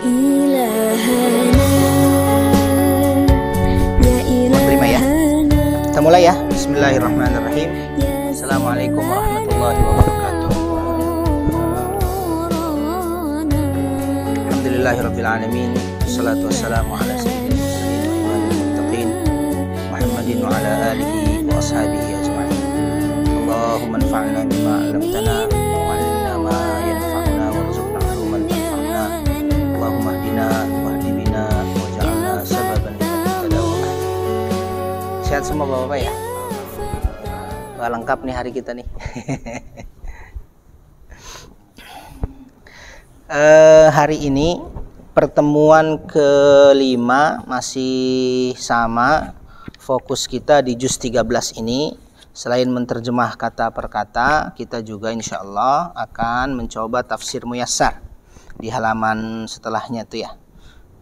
Terima ya. Kita mulai ya. Bismillahirrahmanirrahim. Assalamualaikum warahmatullahi wabarakatuh. Alhamdulillahirabbil alamin. Wassalatu wassalamu ala sayyidil mursalin wa alihi muttaqin Muhammadin wa ala alihi wa ashabihi ajma'in. Allahumma anfa'na bima 'allamtana wa 'allimna ma yanfa'una warzuqna 'ilman yanfa'una. Allahumma hdina wahdi bina waj'alna sababan liman ihtada wa hdi. Sehat semua Bapak-bapak ya? Wah, lengkap nih hari kita nih. Hari ini pertemuan kelima masih sama. Fokus kita di juz 13 ini. Selain menerjemah kata per kata, kita juga insya Allah akan mencoba tafsir muyassar di halaman setelahnya tuh ya.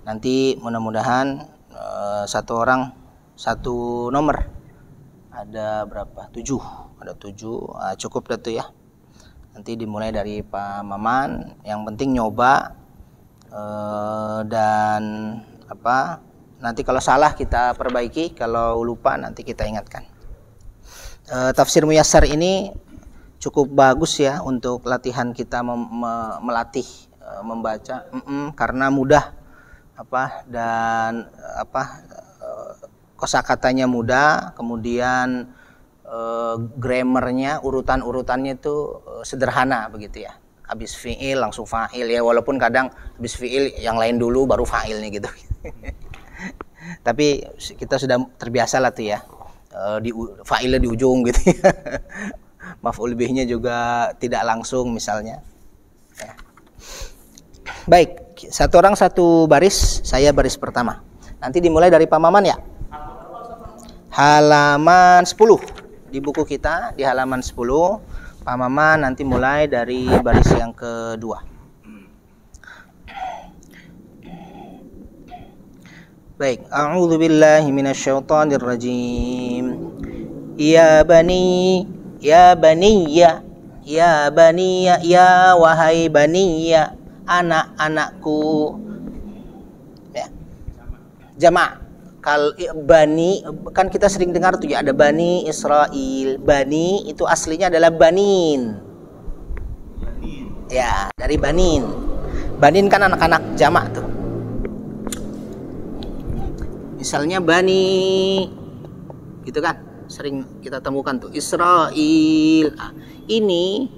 Nanti mudah-mudahan satu orang satu nomor. Ada berapa? 7. Ada 7. Cukup dah tuh ya. Nanti dimulai dari Pak Maman. Yang penting nyoba dan apa? Nanti kalau salah kita perbaiki, kalau lupa nanti kita ingatkan. Tafsir muyassar ini cukup bagus ya untuk latihan kita melatih membaca karena mudah dan kosakatanya mudah, kemudian grammarnya urutan-urutannya itu sederhana begitu ya. Habis fiil langsung fa'il ya, walaupun kadang habis fiil yang lain dulu baru fa'ilnya gitu. Tapi kita sudah terbiasa lah tuh ya. Di fa'ilnya di ujung gitu ya. Maf'ul bihnya juga tidak langsung misalnya ya. Baik, satu orang satu baris, saya baris pertama. Nanti dimulai dari Pak Maman ya. Halaman 10 di buku kita, di halaman 10 Pak Maman nanti mulai dari baris yang kedua. Baik, a'udzubillahi minasyaitonirrajim. Ya bani, ya baniya, ya baniya, ya wahai baniya, anak-anakku. Ya. Jamak. Bani, kan kita sering dengar tuh ya, ada Bani Israel. Bani itu aslinya adalah banin. Ya, dari banin. Banin kan anak-anak jamak tuh. Misalnya Bani, gitu kan, sering kita temukan tuh Israel. Nah, ini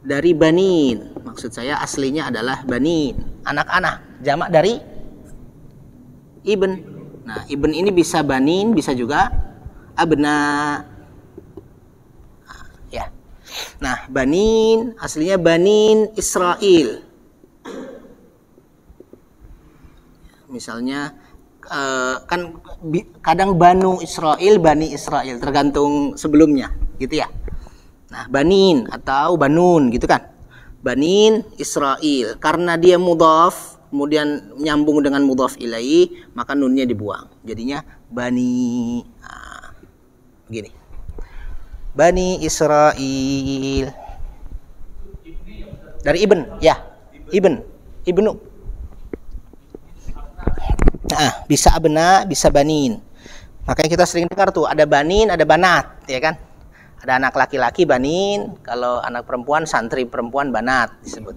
dari banin, maksud saya aslinya adalah banin, anak-anak, jamak dari ibn. Nah, ibn ini bisa banin, bisa juga abna. Ya. Nah, banin aslinya banin Israel. Misalnya kan kadang Banu Israel, Bani Israel, tergantung sebelumnya, gitu ya. Nah, banin atau banun, gitu kan. Banin Israel, karena dia mudhaf, kemudian nyambung dengan mudhaf ilaih, maka nunnya dibuang. Jadinya Bani. Nah, begini. Bani Israel. Dari ibn, ya. Ibnu. Nah, bisa abna, bisa banin. Makanya kita sering dengar tuh ada banin, ada banat, ya kan? Ada anak laki-laki banin, kalau anak perempuan santri perempuan banat disebut.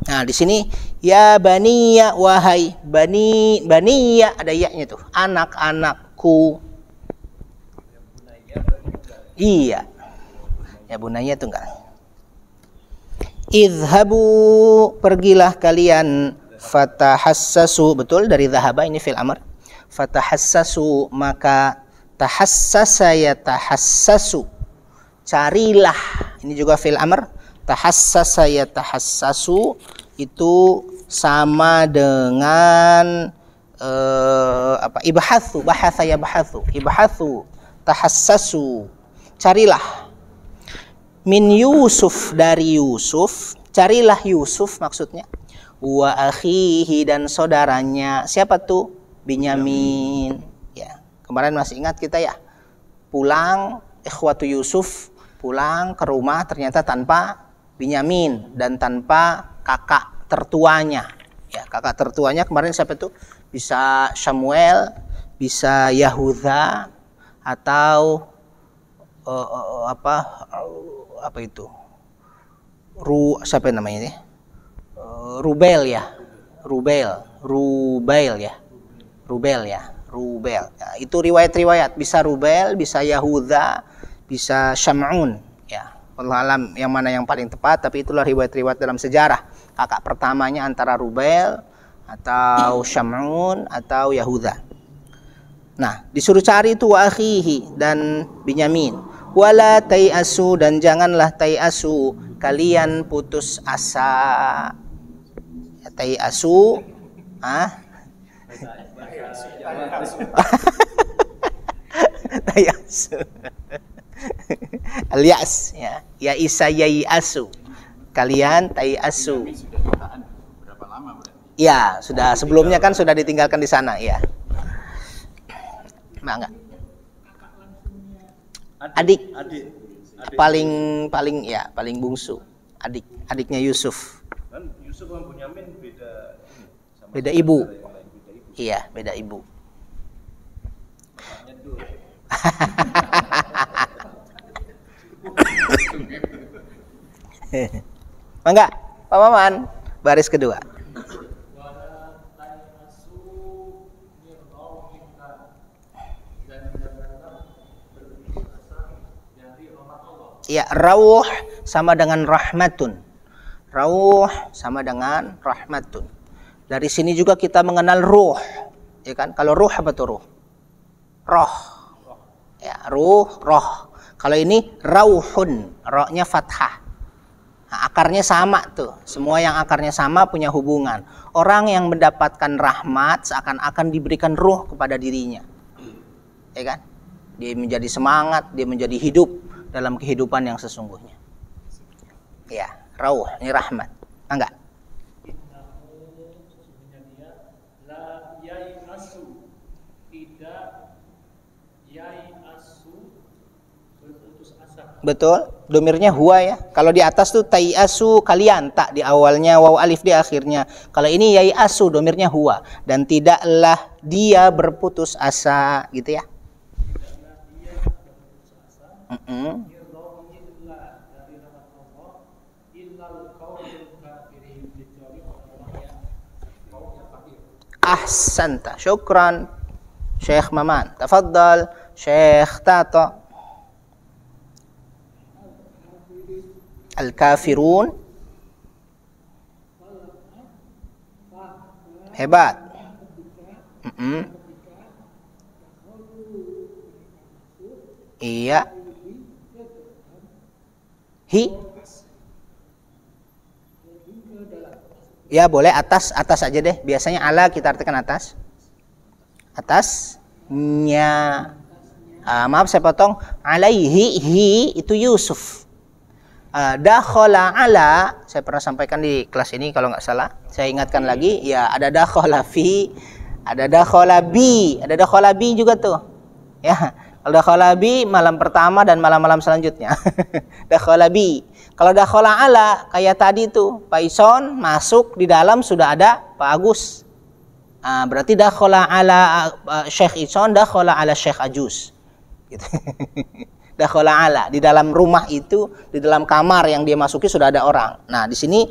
Nah, di sini ya baniya, wahai baniya, ada ya-nya tuh. Anak-anakku. Iya. Ya bunaya tuh enggak. Idhabu, pergilah kalian, fatahassasu, betul dari zahaba ini fil amr. Fatahassasu, maka tahassasa ya tahassasu, carilah, ini juga fil amr. Tahassasa ya tahassasu itu sama dengan ibhathu, bahatha ya bahathu, ibhathu, tahassasu, carilah. Min Yusuf, dari Yusuf, carilah Yusuf maksudnya. Wa akhihi, dan saudaranya. Siapa tuh? Binyamin. Ya, kemarin masih ingat kita ya. Pulang ikhwatu Yusuf, pulang ke rumah ternyata tanpa Binyamin dan tanpa kakak tertuanya. Ya, kakak tertuanya kemarin siapa tuh? Bisa Samuel, bisa Yahuda, atau apa itu? Siapa namanya ini? Rubel ya. Rubel ya. Nah, itu riwayat-riwayat, bisa Rubel, bisa Yahuda, bisa Syam'un ya. Wallahu alam yang mana yang paling tepat, tapi itulah riwayat-riwayat dalam sejarah. Kakak pertamanya antara Rubel atau Syam'un atau Yahuda. Nah, disuruh cari itu wa akhihi dan Binyamin. Wala tai'asu, dan janganlah tai'asu, kalian putus asa. Ya, tai'asu, tai'asu. Alias ya. Ya isa yai'asu. Kalian tai'asu. Berapa lama berarti? Ya, sudah sebelumnya kan sudah ditinggalkan di sana, ya. Enggak. Adik. Paling bungsu. Adiknya Yusuf. Kan Yusuf sama Bunyamin Beda ibu. Iya, beda ibu. Enggak, Pak Maman, baris kedua. Ya, rauh sama dengan rahmatun. Rauh sama dengan rahmatun. Dari sini juga kita mengenal ruh. Ya kan? Kalau ruh apa tuh ruh? Roh. Ya, ruh, roh. Kalau ini rauhun, rohnya fathah. Nah, akarnya sama tuh. Semua yang akarnya sama punya hubungan. Orang yang mendapatkan rahmat seakan-akan diberikan ruh kepada dirinya. Ya kan? Dia menjadi semangat, dia menjadi hidup dalam kehidupan yang sesungguhnya. Ya, rauh, ini rahmat. Enggak? Betul, domirnya huwa ya. Kalau di atas tuh tai'asu kalian, tak di awalnya, waw alif di akhirnya. Kalau ini yai'asu, domirnya huwa, dan tidaklah dia berputus asa, gitu ya. Ahsanta, syukran Syekh Maman. Tafaddal Syekh Tato. Al-kafirun. Hebat. Iya. Ya boleh atas aja deh. Biasanya ala kita artikan atas. Atasnya. Maaf saya potong. Alaihi itu Yusuf. Dakhala ala, saya pernah sampaikan di kelas ini kalau nggak salah. Saya ingatkan lagi, ya ada dakhala fi, ada dakhala bi, ada dakhala bi juga tuh. Ya, kalau dakhala bi malam pertama dan malam-malam selanjutnya. Dakhala bi. Kalau dakhala ala kayak tadi tuh, Pak Ison masuk di dalam sudah ada Pak Agus. Berarti dakhala ala Syekh Ison, dakhala ala Syekh Ajus. Gitu. Dakhala ala, di dalam rumah itu, di dalam kamar yang dia masuki sudah ada orang. Nah, di sini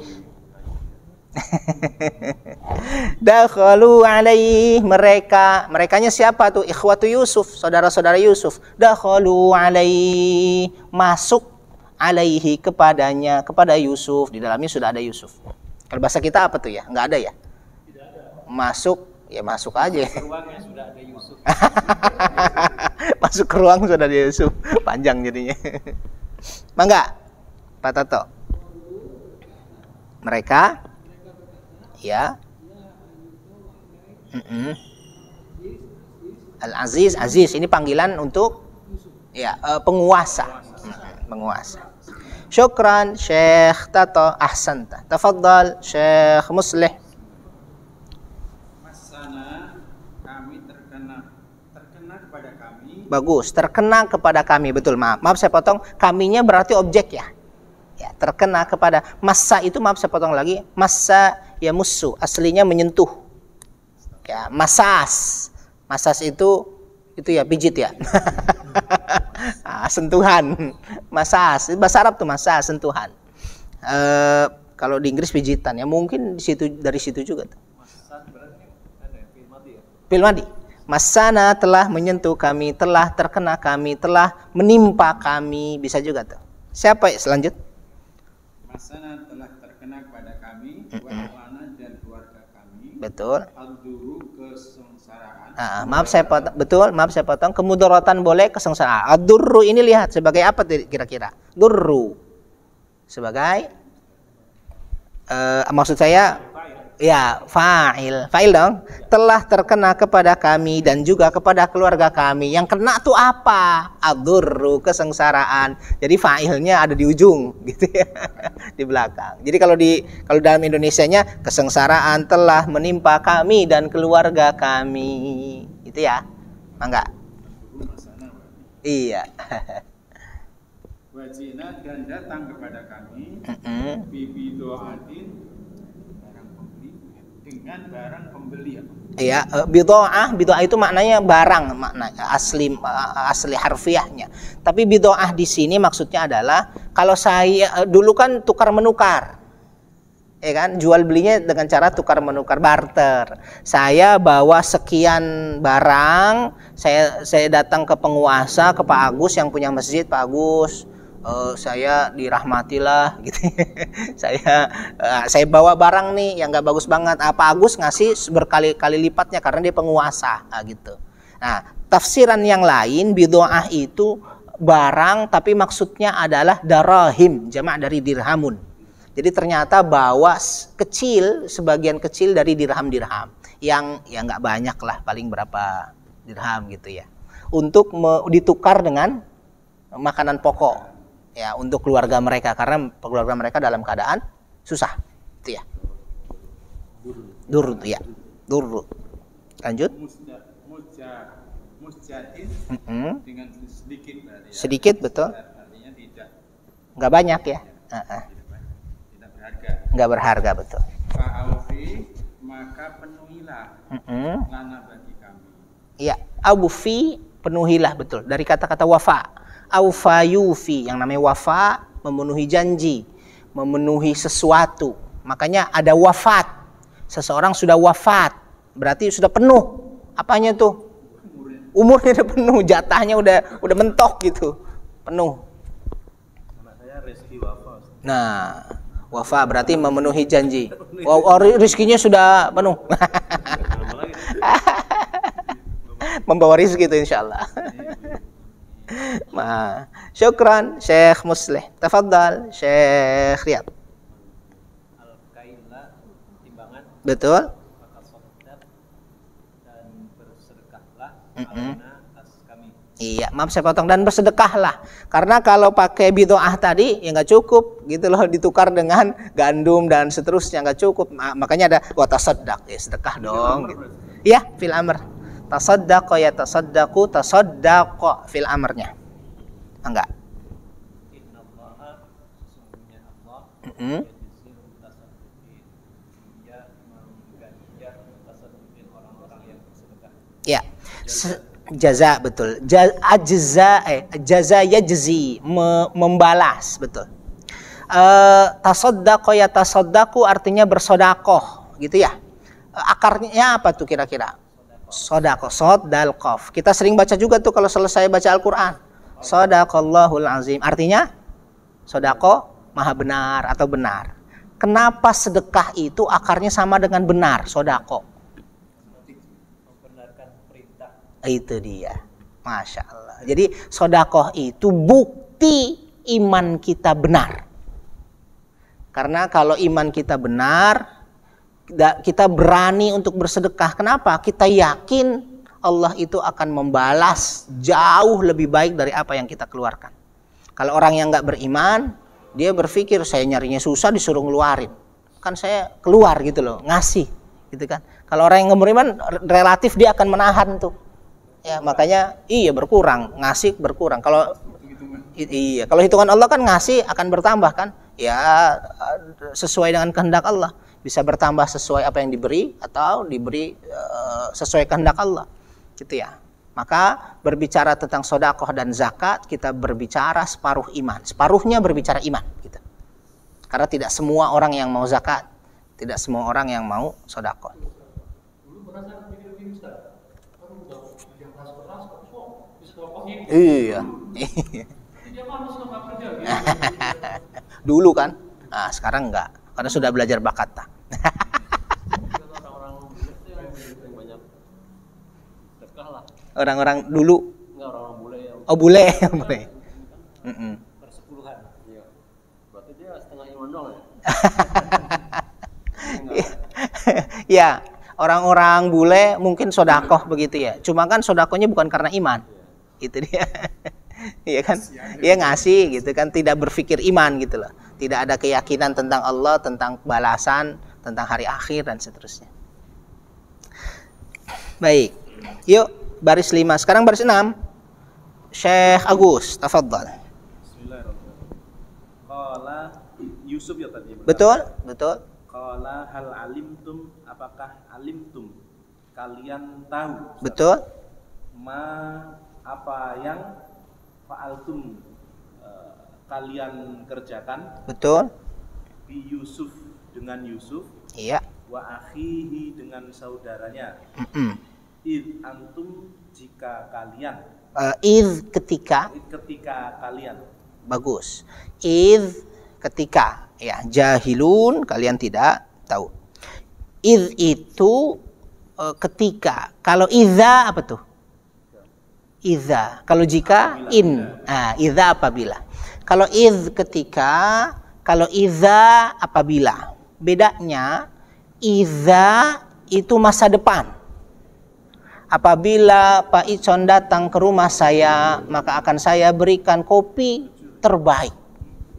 dakhalu alaihi, merekanya siapa tuh? Ikhwatu Yusuf, saudara-saudara Yusuf. Dakhalu alaihi, masuk alaihi kepadanya, kepada Yusuf, di dalamnya sudah ada Yusuf. Kalau bahasa kita apa tuh ya? Enggak ada ya? Tidak ada. Masuk, ya masuk aja. Ruangnya sudah ada Yusuf. Masuk ke ruang sudah ada Yusuf. Panjang jadinya. Mangga, Pak Tato. Mereka, ya. Al-Aziz, Aziz ini panggilan untuk ya penguasa. Penguasa. Syukran Syekh Tato, ahsanta. Tafaddal Syekh Muslih. Bagus, terkena kepada kami. Betul, maaf saya potong. Kaminya berarti objek ya. Ya, terkena kepada. Massa itu, maaf saya potong lagi, massa ya musu, aslinya menyentuh. Ya, masas. Masas itu ya pijit ya. Sentuhan. Masas. Bahasa Arab tuh masas, sentuhan. Kalau di Inggris pijitan ya, mungkin dari situ juga tuh. Filmadi. Masana telah menyentuh kami, telah terkena kami, telah menimpa kami, bisa juga tuh. Siapa selanjut? Masana telah terkena kepada kami, wa'ana dan keluarga kami. Betul. Ad-duru kesengsaraan. Maaf saya potong. Kemudaratan boleh, kesengsaraan. Ad-durru ini lihat sebagai apa kira-kira? Durru. Sebagai maksud saya ya fa'il dong. Telah terkena kepada kami dan juga kepada keluarga kami. Yang kena tuh apa? Ad-durru, kesengsaraan. Jadi fa'ilnya ada di ujung gitu ya. Di belakang. Jadi kalau dalam Indonesianya kesengsaraan telah menimpa kami dan keluarga kami. Itu ya. Mangga. Iya. Wajina dan datang kepada kami bibi doatin barang pembeli dengan barang pembeli apa? Iya, bidoah itu maknanya barang, maknanya asli harfiahnya. Tapi bidoah di sini maksudnya adalah kalau saya dulu kan tukar menukar. Ya kan, jual belinya dengan cara tukar menukar, barter. Saya bawa sekian barang, saya datang ke penguasa, ke Pak Agus yang punya masjid, Pak Agus. Saya dirahmatilah gitu. saya bawa barang nih yang nggak bagus banget. Pak Agus ngasih berkali-kali lipatnya karena dia penguasa gitu. Nah, tafsiran yang lain bidoah itu barang tapi maksudnya adalah darahim, jamak dari dirhamun. Jadi ternyata bawa sebagian kecil dari dirham-dirham yang ya nggak banyak lah, paling berapa dirham gitu ya, untuk ditukar dengan makanan pokok ya untuk keluarga mereka karena keluarga mereka dalam keadaan susah itu ya. Durru ya, durru. Lanjut. Musjadin dengan sedikit berarti ya. Sedikit betul. Artinya tidak. Nggak banyak ya. Tidak berharga. Nggak berharga betul. Fa'aufi maka penuhilah lana bagi kami. Iya, aufi penuhilah betul dari kata-kata wafa. Aufa yufi, yang namanya wafa memenuhi janji, memenuhi sesuatu. Makanya ada wafat. Seseorang sudah wafat, berarti sudah penuh. Apanya tuh? Umurnya udah penuh, jatahnya udah mentok gitu. Penuh. Nama saya Rizky Wafa. Nah, wafa berarti memenuhi janji. Rizkinya sudah penuh. Membawa rizki itu insyaallah. Syukran Syekh Muslih. Tafadhal Syekh Riyad. Al-kaila timbangan. Betul. Maka sodat dan bersedekahlah alana atas kami. Iya, maaf saya potong, dan bersedekahlah. Karena kalau pakai bidoah tadi ya nggak cukup gitu loh, ditukar dengan gandum dan seterusnya nggak cukup. Makanya ada wa tasaddaq, ya sedekah dong gitu. Iya, fil amr. Tasaddaqa ya tasaddaqu, tasaddaqa fil amrnya. Enggak. Innallaha sesungguhnya Allah yajzil tasadduqin. Dia mengganjar tasadduqin orang-orang yang bersedekah. Ya. Jaza betul. Jaza yajzi, membalas betul. Tasaddaqa ya tasaddaqu artinya bersedekah gitu ya. Akarnya apa tuh kira-kira? Sodako, sod dal qaf. Kita sering baca juga tuh kalau selesai baca Al-Quran. Sodaqallahul azim. Artinya sodako maha benar atau benar. Kenapa sedekah itu akarnya sama dengan benar? Sodako. Membenarkan perintah. Itu dia. Masya Allah. Jadi sodako itu bukti iman kita benar. Karena kalau iman kita benar, kita berani untuk bersedekah. Kenapa? Kita yakin Allah itu akan membalas jauh lebih baik dari apa yang kita keluarkan. Kalau orang yang nggak beriman, dia berpikir saya nyarinya susah disuruh ngeluarin. Kan saya keluar gitu loh, ngasih gitu kan. Kalau orang yang nggak beriman, relatif dia akan menahan tuh. Ya makanya iya berkurang, ngasih berkurang. Kalau hitungan. Iya, kalau hitungan Allah kan ngasih akan bertambah kan? Ya sesuai dengan kehendak Allah. Bisa bertambah sesuai apa yang diberi atau diberi sesuai kehendak Allah. Gitu ya. Maka berbicara tentang sedekah dan zakat, kita berbicara separuh iman. Separuhnya berbicara iman gitu. Karena tidak semua orang yang mau zakat, tidak semua orang yang mau sedekah. Iya. Dulu kan. Nah, sekarang enggak. Karena sudah belajar bakata. Orang-orang dulu. Orang-orang bule yang Oh, bule. Bule. persepuluhan. Iya. Berarti dia setengah iman dong ya? Ya, orang-orang bule mungkin sodakoh begitu ya. Cuma kan sodakohnya bukan karena iman. Itu dia. Iya kan? Dia ngasih gitu kan, tidak berpikir iman gitu loh. Tidak ada keyakinan tentang Allah, tentang balasan, tentang hari akhir dan seterusnya. Baik. Yuk, baris 5. Sekarang baris 6. Syekh Agus, tafadhal. Bismillahirrahmanirrahim. Qala Yusuf ya tadi. Betul? Betul. Qala hal alimtum, apakah alimtum? Kalian tahu? Betul? Ma apa yang fa'altum kalian kerjakan? Betul? Bi Yusuf dengan Yusuf, Iya. wa akhihi dengan saudaranya. Id antum jika kalian. Ketika. Ketika kalian. Bagus. Ketika. Ya, jahilun kalian tidak tahu. Itu ketika. Kalau idza apa tuh? Idza. Kalau jika in. Nah, idza apabila. Kalau ketika, kalau idza apabila. Bedanya idza itu masa depan. Apabila Pak Icon datang ke rumah saya, maka akan saya berikan kopi terbaik.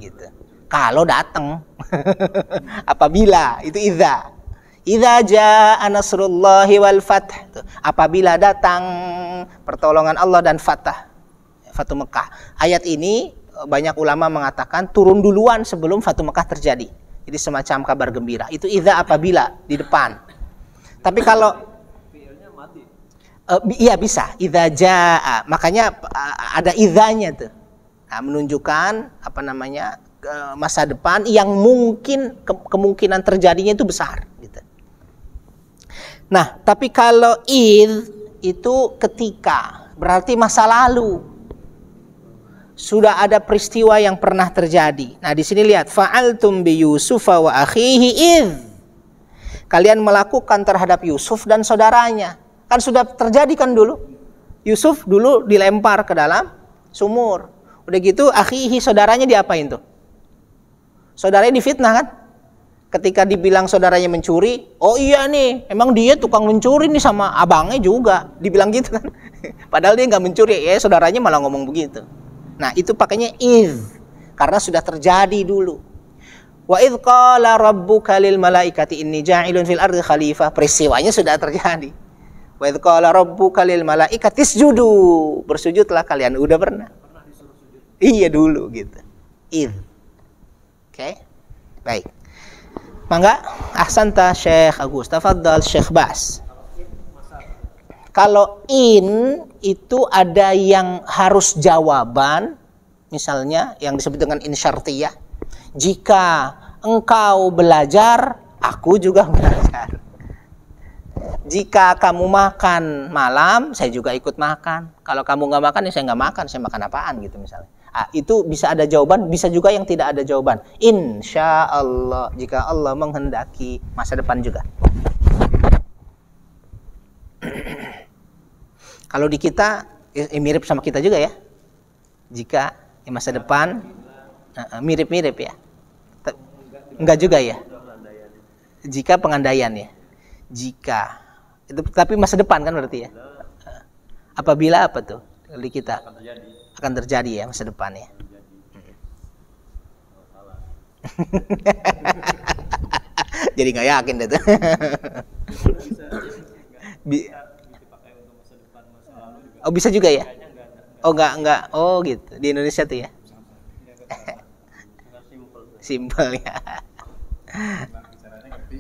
Gitu. Kalau datang. Apabila itu idza. Idza jaa nasrullahi wal fath. Apabila datang pertolongan Allah dan Fatu Mekah. Ayat ini banyak ulama mengatakan turun duluan sebelum Fatu Mekah terjadi. Jadi semacam kabar gembira. Itu idza apabila di depan. Tapi kalau iya bisa, idza jaa. Makanya ada idzanya tuh. Nah, menunjukkan apa namanya masa depan yang mungkin kemungkinan terjadinya itu besar gitu. Nah, tapi kalau itu ketika, berarti masa lalu. Sudah ada peristiwa yang pernah terjadi. Nah, di sini lihat fa'altum bi Yusufa wa akhihi kalian melakukan terhadap Yusuf dan saudaranya. Kan sudah terjadi kan dulu. Yusuf dulu dilempar ke dalam sumur. Udah gitu akhihi saudaranya diapain tuh? Saudaranya difitnah kan? Ketika dibilang saudaranya mencuri, oh iya nih, emang dia tukang mencuri nih sama abangnya juga. Dibilang gitu kan. Padahal dia nggak mencuri, ya saudaranya malah ngomong begitu. Nah, itu pakainya karena sudah terjadi dulu. Wa idz qala rabbuka lil malaikati inni ja'ilun fil ardi khalifah. Peristiwanya sudah terjadi. Wa idz qala rabbuka lil malaikati isjudu. Bersujudlah kalian. Udah pernah disuruh sujud. Iya dulu gitu. Oke. Baik. Mangga, ahsanta Syekh Agus. Tafadhal Syekh Bas. Kalau itu ada yang harus jawaban, misalnya yang disebut dengan insyartiyah. Jika engkau belajar, aku juga belajar. Jika kamu makan malam, saya juga ikut makan. Kalau kamu nggak makan, ya saya nggak makan. Saya makan apaan gitu misalnya. Itu bisa ada jawaban, bisa juga yang tidak ada jawaban. Insya Allah, jika Allah menghendaki, masa depan juga. Kalau di kita mirip sama kita juga ya. Jika di masa depan mirip-mirip ya. Enggak juga ya. Jika pengandaian ya. Jika itu tapi masa depan kan berarti ya. Apabila apa tuh? Di kita akan terjadi ya masa depan ya. Jadi nggak yakin deh tuh. Oh bisa juga ya? Oh enggak. Oh gitu. Di Indonesia tuh ya. Simple ya. Bicaranya ngerti.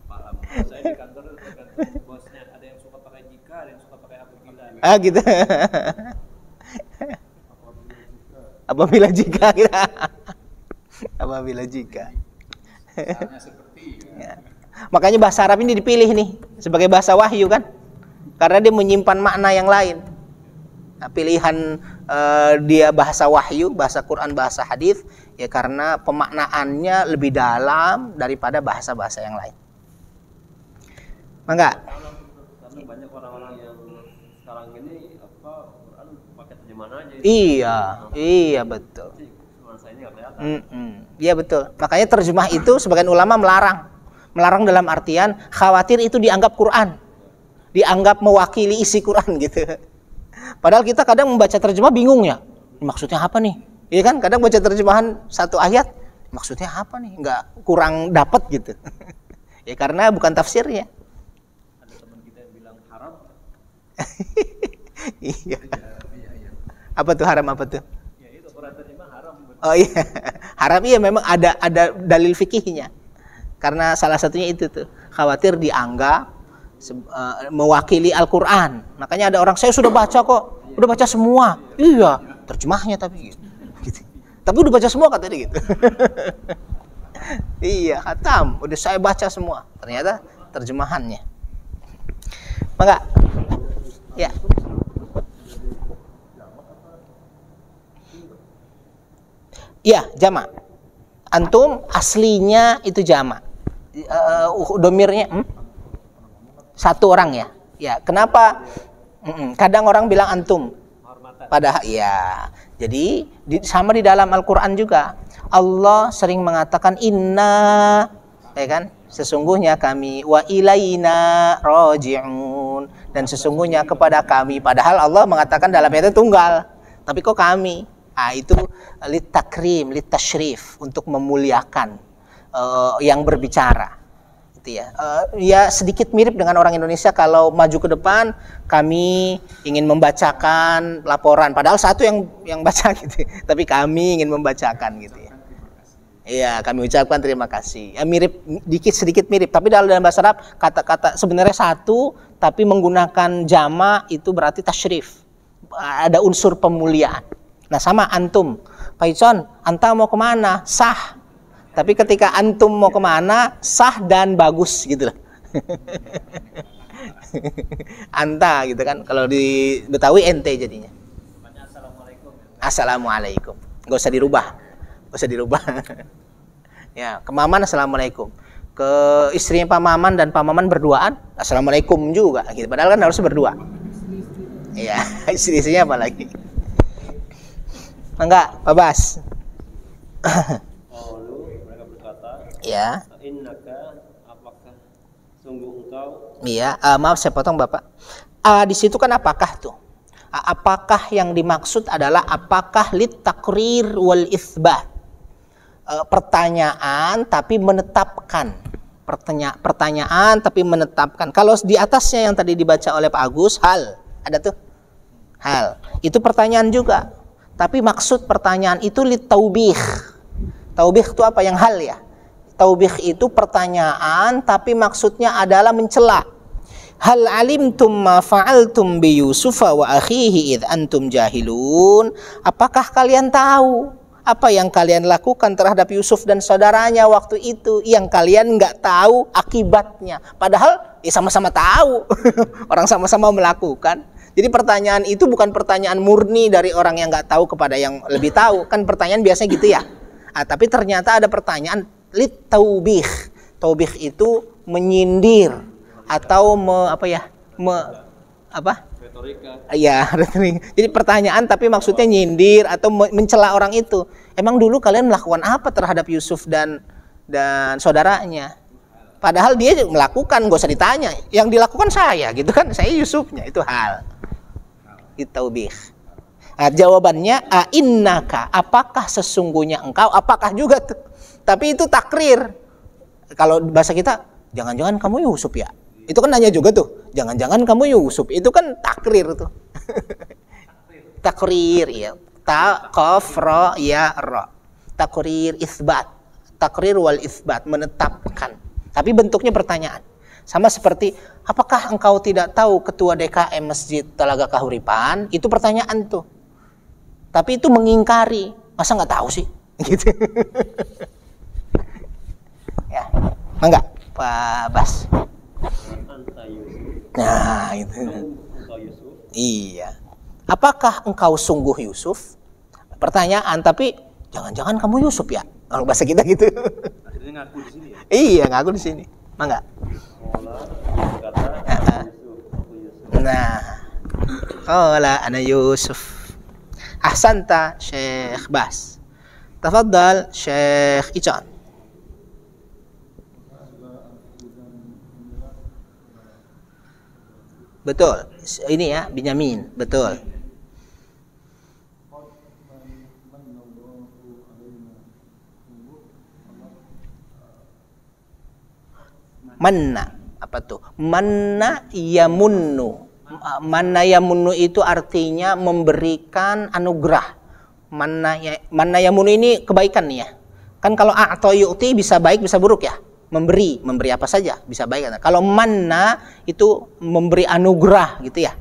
Paham. Saya di kantor tergantung bosnya. Ada yang suka pakai jika, ada yang suka pakai apabila. Ah gitu. Apabila jika kita. Apabila jika. Misalnya seperti Ya. Makanya bahasa Arab ini dipilih nih sebagai bahasa wahyu kan, karena dia menyimpan makna yang lain. Nah, pilihan dia bahasa wahyu, bahasa Quran, bahasa hadis ya karena pemaknaannya lebih dalam daripada bahasa-bahasa yang lain. Enggak? Karena banyak orang-orang yang sekarang ini Quran pakai terjemahan aja. Iya betul. Nuansa ini nggak kelihatan. Iya betul. Makanya terjemah itu sebagian ulama melarang dalam artian khawatir itu dianggap Quran, dianggap mewakili isi Quran gitu. Padahal kita kadang membaca terjemah bingung ya, maksudnya apa nih? Iya kan? Kadang baca terjemahan satu ayat, maksudnya apa nih? Nggak kurang dapat gitu. Ya karena bukan tafsirnya. Ada teman kita yang bilang haram. Iya. Apa tuh haram apa tuh? Ya itu Quran terjemah haram. Oh iya, haram iya memang ada dalil fikihnya. Karena salah satunya itu tuh, khawatir dianggap mewakili Al-Quran. Makanya ada orang, saya sudah baca kok, udah baca semua. Iya, terjemahnya tapi gitu. Tapi udah baca semua katanya gitu. Iya, khatam, udah saya baca semua. Ternyata terjemahannya. Maka, ya. Iya, jamak. Antum aslinya itu jamak. Domirnya satu orang ya. Ya, kenapa? Kadang orang bilang antum. Padahal ya. Jadi sama di dalam Al-Qur'an juga. Allah sering mengatakan inna, ya kan? Sesungguhnya kami wa ilaina raji'un, dan sesungguhnya kepada kami. Padahal Allah mengatakan dalam ayat tunggal. Tapi kok kami? Ah, itu lit takrim, lit tashrif, untuk memuliakan yang berbicara. Gitu ya. Ya sedikit mirip dengan orang Indonesia kalau maju ke depan kami ingin membacakan laporan, padahal satu yang baca gitu. Tapi kami ingin membacakan gitu ya. Iya, kami ucapkan terima kasih. Ya, mirip sedikit mirip, tapi dalam bahasa Arab kata-kata sebenarnya satu tapi menggunakan jama itu berarti tasyrif. Ada unsur pemuliaan. Nah sama antum, Pak Icon, anta mau kemana? Sah. Tapi ketika antum mau kemana, sah dan bagus gitu loh. Anta gitu kan, kalau di Betawi ente jadinya. Assalamualaikum. Assalamualaikum. Gak usah dirubah. Ya, ke Maman assalamualaikum. Ke istrinya Pak Maman dan Pak Maman berduaan, assalamualaikum juga. Gitu. Padahal kan harus berdua. Iya, istri-istrinya apa lagi? Enggak, Pak Bas. Mereka berkata, Ya. innaka, apakah sungguh engkau? Iya, maaf saya potong Bapak. Di situ kan apakah tuh? Apakah yang dimaksud adalah apakah lit takrir wal itsbat? Pertanyaan tapi menetapkan. Pertanyaan tapi menetapkan. Kalau di atasnya yang tadi dibaca oleh Pak Agus, hal. Ada tuh? Hal. Itu pertanyaan juga. Tapi maksud pertanyaan itu litaubih. Taubih itu apa yang hal ya? Taubih itu pertanyaan tapi maksudnya adalah mencela. Hal alimtum ma fa'altum bi Yusufa wa akhihi id antum jahilun? Apakah kalian tahu apa yang kalian lakukan terhadap Yusuf dan saudaranya waktu itu yang kalian nggak tahu akibatnya? Padahal ya sama-sama tahu. Orang sama-sama melakukan. Jadi pertanyaan itu bukan pertanyaan murni dari orang yang nggak tahu kepada yang lebih tahu. Kan pertanyaan biasanya gitu ya. Tapi ternyata ada pertanyaan lit taubih. Taubih itu menyindir atau Retorika. Ya, jadi pertanyaan tapi maksudnya nyindir atau mencela orang itu. Emang dulu kalian melakukan apa terhadap Yusuf dan saudaranya? Padahal dia melakukan, gak usah ditanya. Yang dilakukan saya, gitu kan? Saya Yusufnya, itu hal. Taubih. Nah, jawabannya innaka, apakah sesungguhnya engkau? Apakah juga tuh? Tapi itu takrir. Kalau bahasa kita, jangan-jangan kamu Yusuf ya? Itu kan nanya juga tuh. Jangan-jangan kamu Yusuf. Itu kan takrir tuh. Takrir ya. Ta qaf ra ya ra. Takrir isbat. Takrir wal isbat, menetapkan. Tapi bentuknya pertanyaan. Sama seperti, apakah engkau tidak tahu ketua DKM Masjid Telaga Kahuripan? Itu pertanyaan tuh. Tapi itu mengingkari. Masa nggak tahu sih? Gitu. Ya, enggak, Pak Bas. Nah, itu. Iya. Apakah engkau sungguh Yusuf? Pertanyaan, tapi jangan-jangan kamu Yusuf ya? Kalau bahasa kita gitu. Akhirnya ngaku di sini ya? Iya, ngaku di sini. Mangga. Nah, qala ana Yusuf. Ahsanta Syekh Bas. Tafadhal Syekh Ican. Betul. Ini ya, Binyamin, betul. Manna, apa tuh? Manna yamunnu. Manna yamunnu itu artinya memberikan anugerah. Manna yamunnu ini kebaikan nih ya. Kan kalau a'ta yu'ti bisa baik bisa buruk ya. Memberi apa saja bisa baik. Kalau manna itu memberi anugerah gitu ya.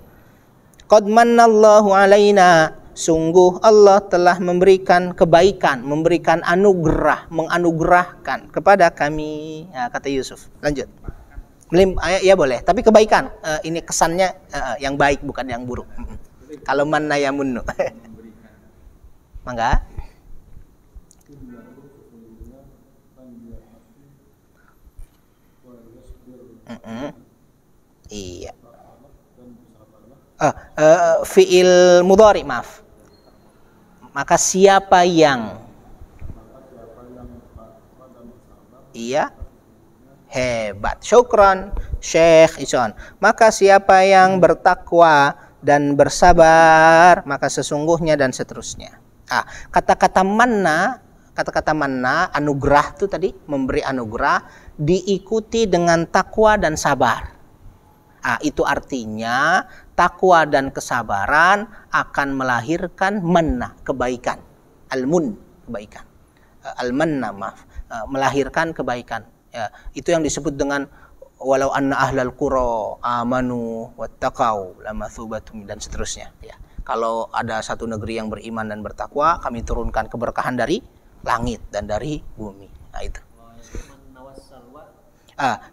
Qad mannallahu alaina, sungguh Allah telah memberikan kebaikan, memberikan anugerah, menganugerahkan kepada kami. Ya, kata Yusuf. Lanjut. Ya boleh, tapi kebaikan. Ini kesannya yang baik bukan yang buruk. Kalau manna yamunnu. Mangga. Iya. Fi'il mudhari, maaf. Maka siapa yang iya hebat. Syukran Syekh Ican. Maka siapa yang bertakwa dan bersabar, maka sesungguhnya dan seterusnya. Kata-kata manna anugerah itu tadi, memberi anugerah diikuti dengan takwa dan sabar. Itu artinya takwa dan kesabaran akan melahirkan manna, kebaikan. Al-mun, kebaikan. Al-manna, maaf, melahirkan kebaikan. Ya, itu yang disebut dengan walau anna ahlal qura amanu wattaqau lamathubatum dan seterusnya. Ya. Kalau ada satu negeri yang beriman dan bertakwa, kami turunkan keberkahan dari langit dan dari bumi. Nah, itu.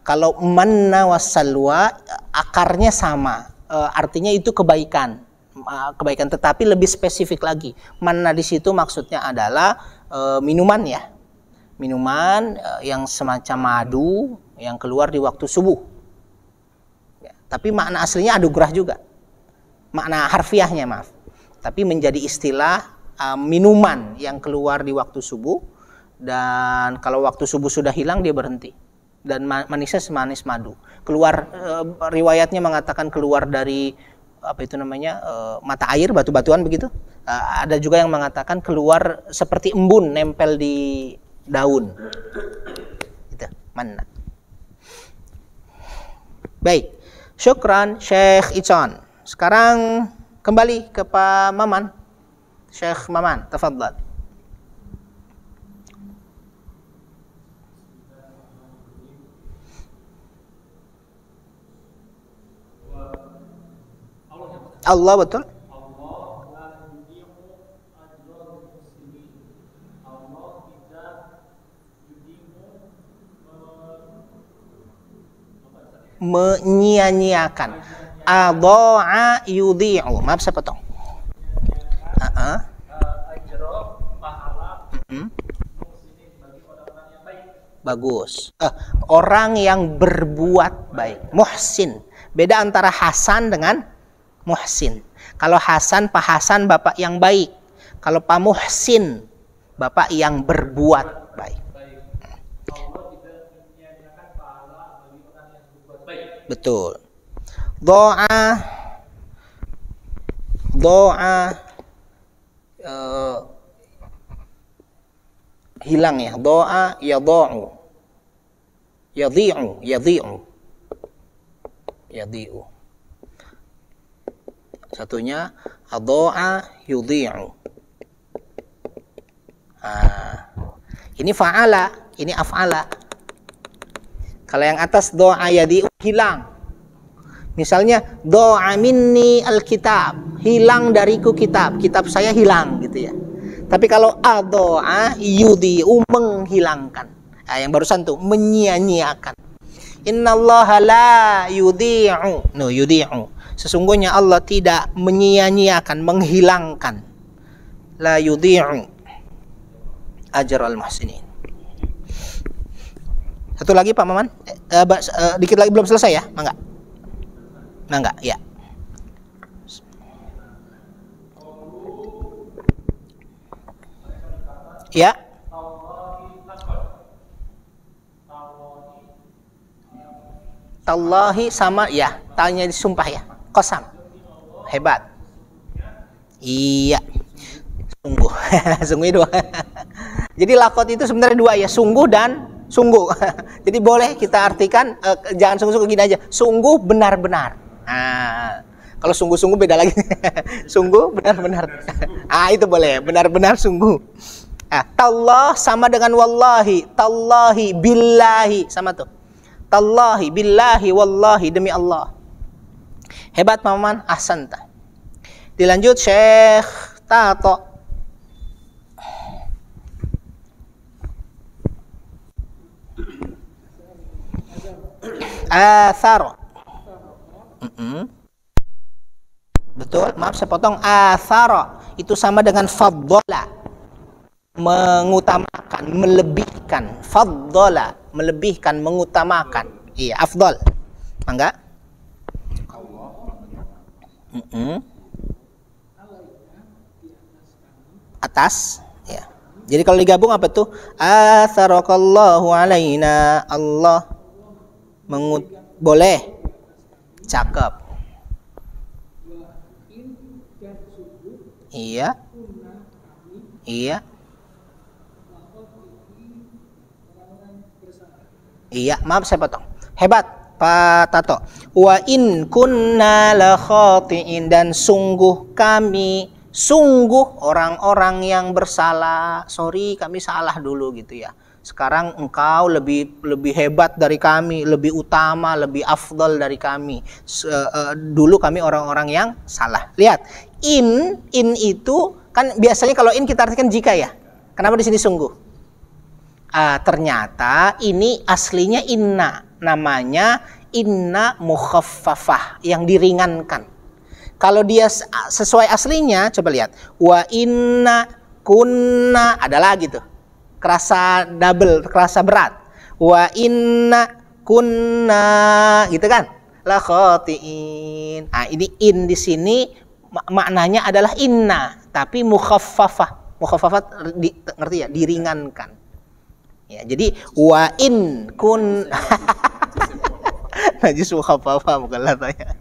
Kalau manna wassalwa akarnya sama, artinya itu kebaikan, tetapi lebih spesifik lagi. Manna di situ maksudnya adalah minuman ya, minuman yang semacam madu yang keluar di waktu subuh. Ya, tapi makna aslinya anugerah juga, makna harfiahnya maaf, tapi menjadi istilah minuman yang keluar di waktu subuh, dan kalau waktu subuh sudah hilang dia berhenti. Dan manisnya semanis madu. Keluar, riwayatnya mengatakan keluar dari mata air, batu-batuan begitu. Ada juga yang mengatakan keluar seperti embun nempel di daun. Itu manna. Baik, syukran Syekh Ican. Sekarang kembali ke Pak Maman. Syekh Maman, tafadhal. Allah, betul. Menyia-nyiakan. Adha'a yudhi'u. Maaf, saya potong. Bagus. Orang yang berbuat baik. Muhsin. Beda antara Hasan dengan Muhsin. Kalau Hasan, Pak Hasan bapak yang baik. Kalau Pak Muhsin, bapak yang berbuat baik. Betul. Doa hilang ya. Doa yadha'u. Yadhi'u. Satunya adha'a yudhi'u. Ini fa'ala, ini af'ala. Kalau yang atas do'a yadhi'u hilang. Misalnya do'a minni alkitab, hilang dariku kitab, kitab saya hilang gitu ya. Tapi kalau adha'a yudhi'u menghilangkan. Yang barusan tuh menyia-nyiakan. Innallaha la yudhi'u. No, yudhi'u. Sesungguhnya Allah tidak menyia-nyiakan, menghilangkan. La yudhi'u ajral muhsinin. Satu lagi Pak Maman. Dikit lagi belum selesai ya? Mangga, ya. Ya. Tallahi sama ya, tanya disumpah ya. Qasam. Hebat. Iya. Sungguh. Sungguh dua. Jadi lakot itu sebenarnya dua ya, sungguh dan sungguh. Jadi boleh kita artikan jangan sungguh-sungguh gini aja. Sungguh benar-benar. Kalau sungguh-sungguh beda lagi. Sungguh benar-benar. Itu boleh, benar-benar sungguh. Tallah sama dengan wallahi, tallahi billahi sama tuh. Tallahi billahi wallahi, demi Allah. Hebat Maman, ahsanta. Dilanjut Syekh Tato. Atharo. Betul, maaf saya potong. Atharo itu sama dengan faddola, mengutamakan, melebihkan. Faddola, melebihkan, mengutamakan. Iya, afdol. Enggak? Atas, ya. Jadi kalau digabung apa tuh? Atharakallahu alaina, Allah boleh. Cakep. Iya. Iya. Iya, maaf saya potong. Hebat Pak Tato. Wa in kunna la khati'in, dan sungguh kami, sungguh orang-orang yang bersalah. Sorry, kami salah dulu gitu ya. Sekarang engkau lebih hebat dari kami, lebih utama, lebih afdal dari kami. Dulu kami orang-orang yang salah. Lihat, in itu kan biasanya kalau in kita artikan jika ya. Kenapa di sini sungguh? Ternyata ini aslinya inna, namanya inna mukhaffafah, yang diringankan. Kalau dia sesuai aslinya, coba lihat. Wa inna kunna, ada lagi tuh. Kerasa double, kerasa berat. Wa inna kunna, gitu kan? La khati'in. Ini in di sini maknanya adalah inna, tapi mukhaffafah. Mukhaffafah ngerti ya? Diringankan. Ya, jadi wa in kun najis mukhaffafah bukan latanya.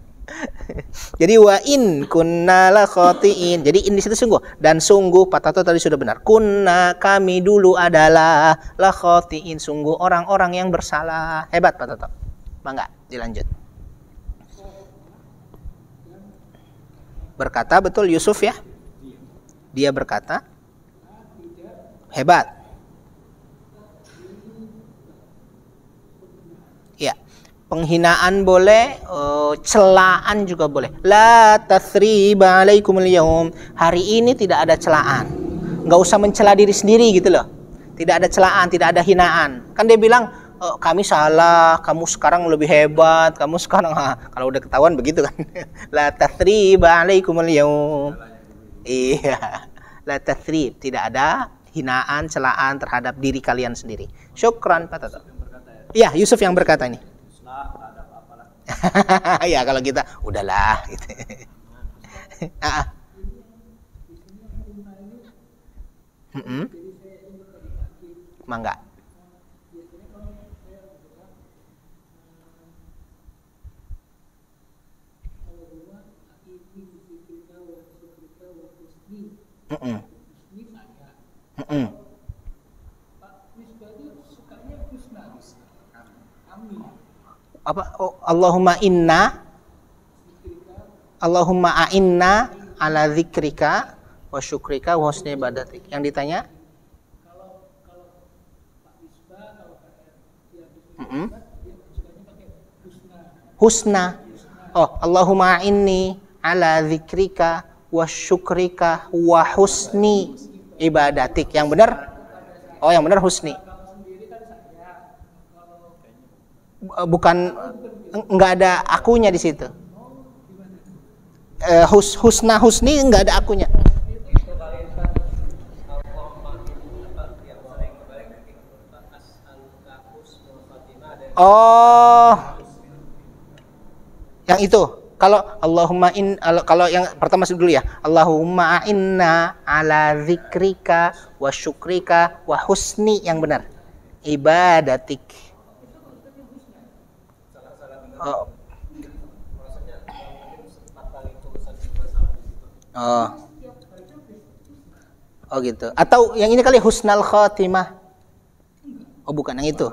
Jadi wa in kunna la khati'in. Jadi in di situ sungguh, dan sungguh Pak Tato tadi sudah benar. Kunna, kami dulu adalah, la khati'in, sungguh orang-orang yang bersalah. Hebat Pak Tato. Mangga dilanjut. Berkata betul Yusuf ya. Dia berkata hebat. Ya. Penghinaan boleh, celaan juga boleh. La tathriba alaikumul yaum. Hari ini tidak ada celaan. Enggak usah mencela diri sendiri gitu loh. Tidak ada celaan, tidak ada hinaan. Kan dia bilang, kami salah, kamu sekarang lebih hebat, kamu sekarang kalau udah ketahuan begitu kan. La tathriba alaikumul yaum. Iya. La tathrib, tidak ada hinaan, celaan terhadap diri kalian sendiri. Syukran Pak Tato. Iya, Yusuf yang berkata ini. Ya kalau kita udahlah gitu. Mangga. Apa? Allahumma inna Allahumma a'inna ala dzikrika wa syukrika wa husni ibadatik. Yang ditanya? Husna. Oh, Allahumma a'inni ala dzikrika wa syukrika wa husni ibadatik. Yang benar? Oh, yang benar husni. Bukan, enggak ada akunya di situ. Husna husni enggak ada akunya. Oh, yang itu. Kalau Allahumma kalau yang pertama dulu ya. Allahumma inna ala dzikrika wa syukrika wa husni, yang benar ibadatik. Oh. Oh. Oh gitu. Atau yang ini kali husnal khatimah. Oh bukan yang itu.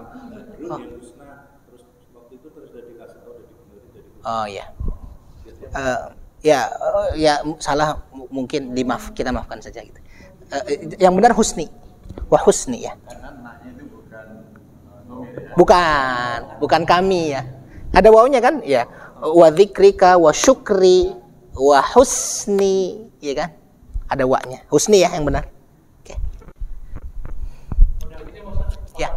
Oh. Oh ya. Ya salah mungkin kita maafkan saja gitu. Yang benar husni. Wah husni ya. Bukan kami ya. Ada wawunya kan? Ya. Wa dzikrika wa syukri wa husni, ya kan? Ada wa-nya. Husni ya yang benar. Oke. Ya.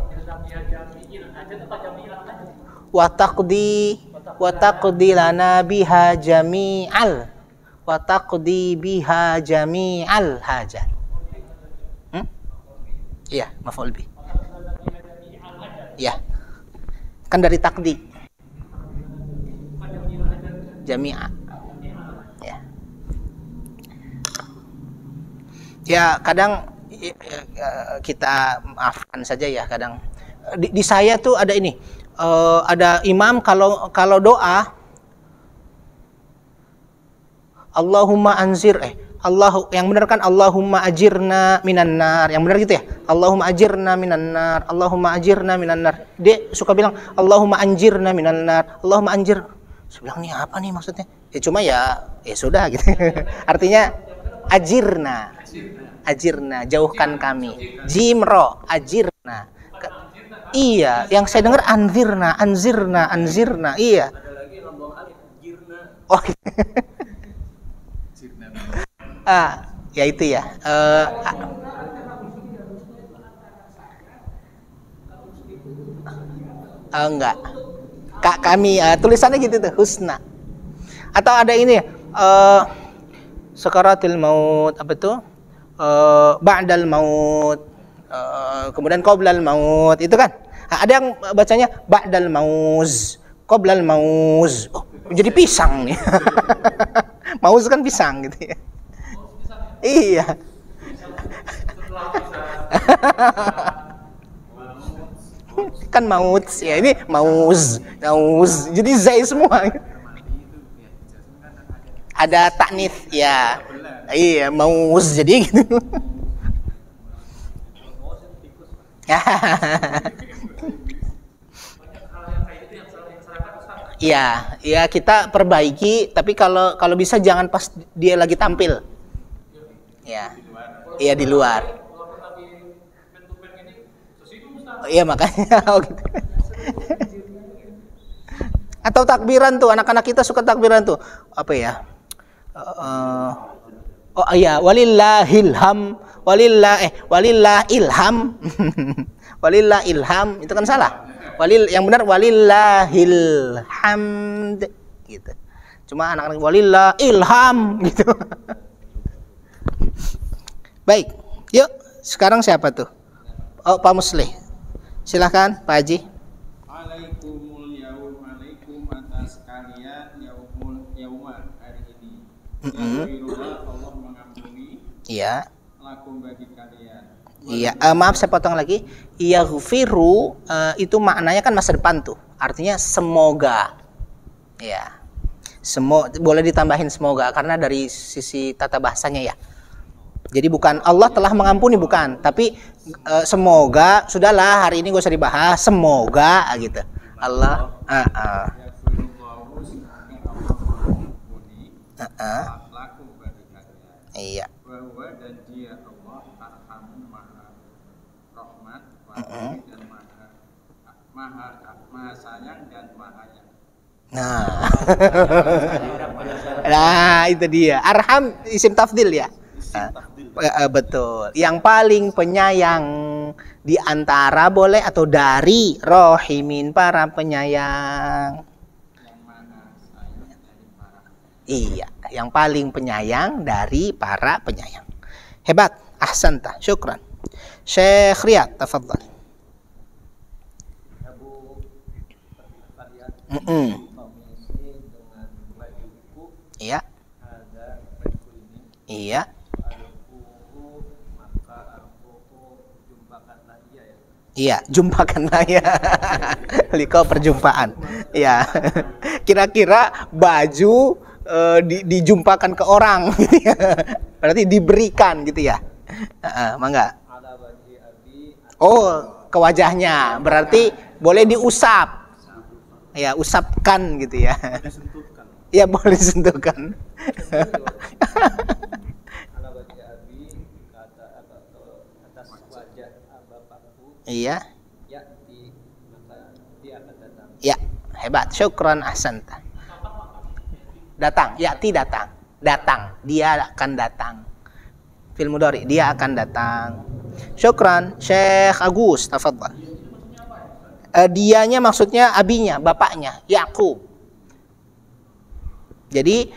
Wa taqdi lana biha jami'al hajat. Iya, maf'ul bih. Iya. Kan dari taqdi. Jami'a. Ya. Ya, kadang kita maafkan saja ya kadang. Di saya tuh ada ini. Ada imam kalau doa Allahumma anzir Allah yang benar kan Allahumma ajirna minan nar, yang benar gitu ya, Allahumma ajirna minan nar, Allahumma ajirna minan nar. Dia suka bilang Allahumma anjirna minan nar, Allahumma anjir. Saya bilang nih apa nih maksudnya? Ya cuma ya sudah gitu. Artinya ajirna, jauhkan kami. Jimro, ajirna. Iya, yang saya dengar anzirna. Iya. Ada lagi lambang alif, jirna. Oh. Ya itu ya. Enggak. Kami tulisannya gitu tuh, husna. Atau ada ini sakaratil maut, apa tuh? Ba'dal maut. Kemudian qoblal maut, itu kan? Ada yang bacanya ba'dal mauz, qoblal mauz. Oh, jadi pisang nih. Mauz kan pisang gitu ya. Iya. Kan maut ya, ini mauz. Jadi zai semua. Ada taknis ya. Iya, mauz jadi gitu. Ya kita perbaiki, tapi kalau bisa jangan pas dia lagi tampil. Ya. Iya di luar. Iya makanya gitu. Atau takbiran tuh, anak-anak kita suka takbiran tuh. Apa ya? Oh iya, walillah ilham walillah ilham, itu kan salah. Yang benar walillahil hamd gitu. Cuma anak-anak walillah ilham gitu. Baik, yuk sekarang siapa tuh? Oh, Pak Muslih. Silakan Pak Haji. Alaikum atas kalian yauma hari ini. Allah mengampuni. Iya. Lakum bagi kalian. Iya, maaf saya potong lagi. Yaghfiru itu maknanya kan masa depan tuh. Artinya semoga. Ya. Boleh ditambahin semoga karena dari sisi tata bahasanya ya. Jadi bukan Allah telah mengampuni, bukan, tapi semoga sudahlah hari ini gak usah dibahas, semoga gitu. Allah laku bagi kalian. Iya. Bahwa dan dia Allah arhamu maha rahmat, dan maha sayang dan maha yang. Nah, itu dia. Arham isim tafdil ya. Betul. Yang paling penyayang di antara boleh atau dari rohimin para penyayang. Iya, yang paling penyayang dari para penyayang. Hebat, ahsanta, syukran. Syekh Riyad, tafadhal. Iya. Iya. Iya, jumpakanlah ya. Liko perjumpaan. Iya. Kira-kira baju dijumpakan ke orang gitu ya. Berarti diberikan gitu ya. Mangga. Oh, ke wajahnya. Berarti boleh diusap. Ya, usapkan gitu ya. Ya, boleh disentuhkan. Iya. Ya, hebat. Syukran ahsanta. Datang, ya'ti datang. Datang, dia akan datang. Fil mudhari, dia akan datang. Syukran, Syekh Agus, tafadhal. Dianya maksudnya abinya, bapaknya, Yakub. Jadi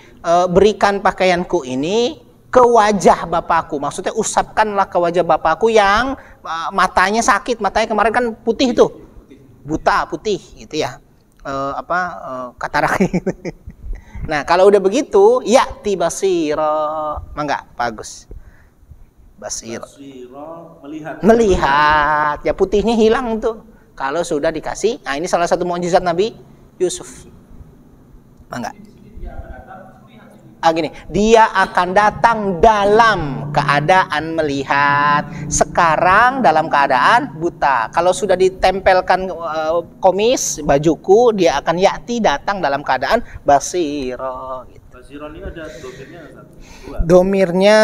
berikan pakaianku ini ke wajah bapakku. Maksudnya usapkanlah ke wajah bapakku yang matanya sakit. Matanya kemarin kan putih tuh, buta putih gitu ya. Katarak. Nah, kalau udah begitu, ya'ti basira. Mangga, bagus. Basira. Melihat. Ya, putihnya hilang tuh. Kalau sudah dikasih. Nah, ini salah satu mukjizat Nabi Yusuf. Mangga. Gini, dia akan datang dalam keadaan melihat. Sekarang dalam keadaan buta. Kalau sudah ditempelkan komis bajuku, dia akan ya'ti datang dalam keadaan basiro. Gitu. Basiro ini ada domirnya satu? Domirnya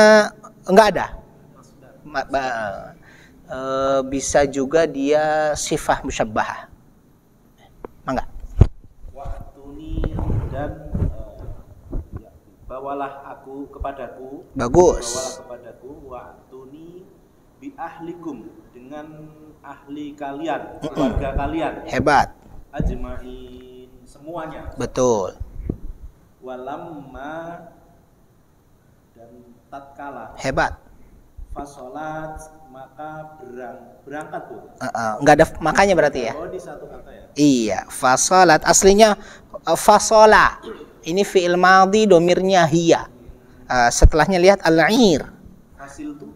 enggak ada. Bisa juga dia sifah musyabbahah. Mangga. Waktuni dan bawalah aku kepadaku. Bagus. Bawalah kepadaku waktuni bi ahlikum, dengan ahli kalian, keluarga kalian. Hebat. Ajmain, semuanya. Betul. Walamma, dan tatkala. Hebat. Fasolat, maka berangkat tuh. Enggak ada makanya berarti ya. Oh, di satu kata ya. Iya, fasolat aslinya fasola. Ini fi'il madhi, domirnya hiya. Setelahnya lihat al-'ir. Fasil tuh?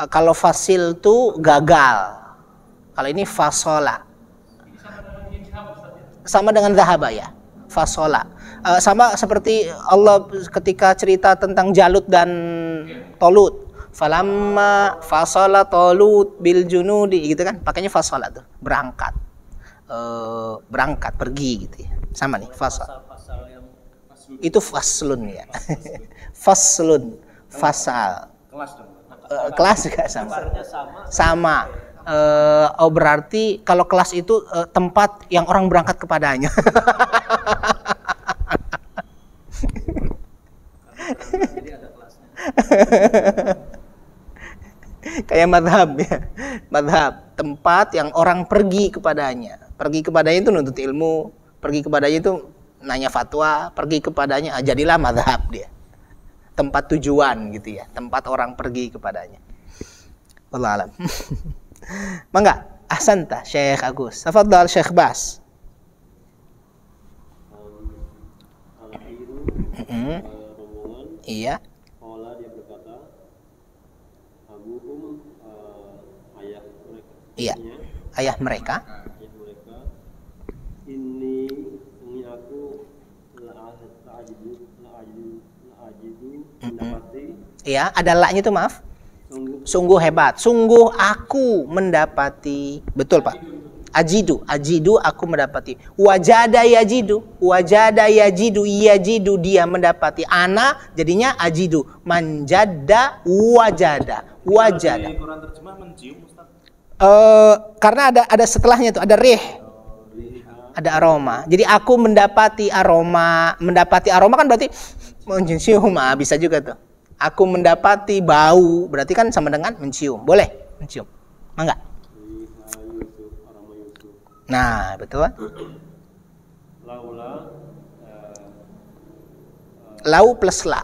Kalau fasil tuh gagal. Kalau ini fasola. Sama dengan zahaba ya. Fasola. Sama seperti Allah ketika cerita tentang Jalut dan Tolut. Falamma fasola Tolut bil junudi gitu kan. Pakainya fasola tuh. Berangkat. Berangkat, pergi gitu ya. Sama nih, fasal. Itu faslun ya. Faslun, fasal. Kelas dong. Kelas juga sama. Sama. Berarti kalau kelas itu tempat yang orang berangkat kepadanya. Jadi ada kelasnya. Kayak madhab ya. Madhab, tempat yang orang pergi kepadanya. Pergi kepadanya itu nuntut ilmu. Pergi kepadanya itu nanya fatwa, pergi kepadanya, jadilah madhab dia. Tempat tujuan gitu ya, tempat orang pergi kepadanya. Wallahu a'lam. Mangga, ahsanta Syekh Agus. Tafadhal Syekh Bas. Rombongan. Iya. Qala, dia berkata, abuhum, ayah mereka. Iya. Ayah mereka. Ayah mereka. Ini aku la'ajidu mendapati. Iya, ada la-nya itu maaf. Sungguh hebat. Sungguh aku mendapati. Betul, Pak. Ajidu aku mendapati. Wajada yajidu dia mendapati. Ana jadinya ajidu. Manjada wajada. Di Quran terjemah mencium, Ustaz. Karena ada setelahnya tuh, ada rih. Ada aroma. Jadi aku mendapati aroma. Mendapati aroma kan berarti mencium, bisa juga tuh. Aku mendapati bau, berarti kan sama dengan mencium. Boleh mencium. Enggak? Nah, betul. Lau plus la.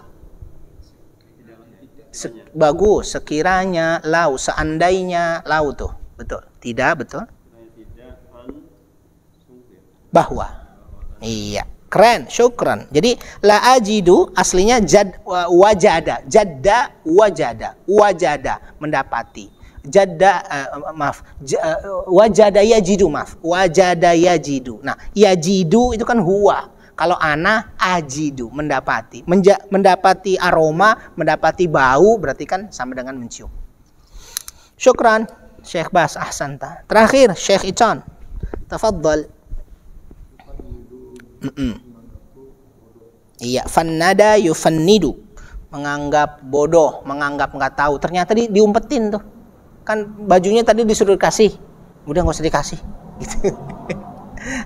Bagus, sekiranya lau, seandainya lau tuh. Betul. Tidak, betul. Bahwa. Iya. Keren, syukran. Jadi la ajidu aslinya wajada. Jadda wajada mendapati. Wajada yajidu. Nah, yajidu itu kan huwa. Kalau ana ajidu mendapati. Mendapati aroma, mendapati bau berarti kan sama dengan mencium. Syukran Syekh Bas, ahsanta. Terakhir Syekh Ican. Tafadhal. Iya, fannada yufannidu. Menganggap bodoh, menganggap nggak tahu. Ternyata diumpetin tuh. Kan bajunya tadi disuruh kasih, udah nggak usah dikasih gitu.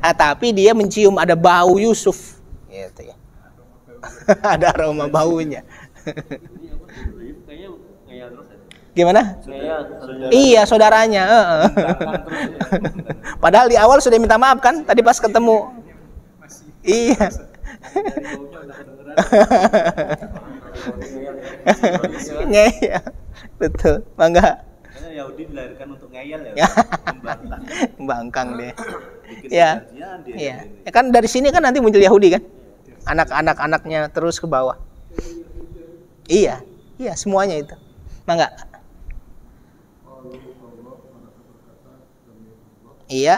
Tapi dia mencium ada bau Yusuf gitu ya. Ada aroma baunya. Gimana? Iya, saudaranya. Padahal di awal sudah minta maaf kan tadi pas ketemu. Iya. Iya, betul. Mangga. Yahudi dilahirkan untuk ngeyel ya, membangkang deh. Ya, iya. Ya kan dari sini kan nanti muncul Yahudi kan, anak-anaknya terus ke bawah. Iya, semuanya itu. Mangga. Iya.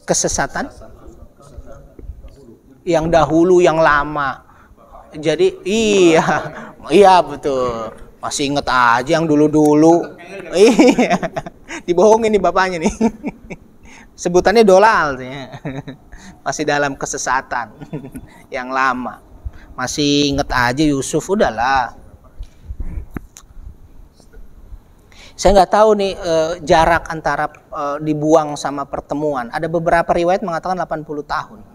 Kesesatan. Yang dahulu, yang lama. Jadi iya betul. Masih inget aja yang dulu-dulu. Iya. Dibohongin nih bapaknya nih. Sebutannya dolal. Masih dalam kesesatan yang lama. Masih inget aja Yusuf, udahlah. Saya nggak tahu nih jarak antara dibuang sama pertemuan. Ada beberapa riwayat mengatakan 80 tahun.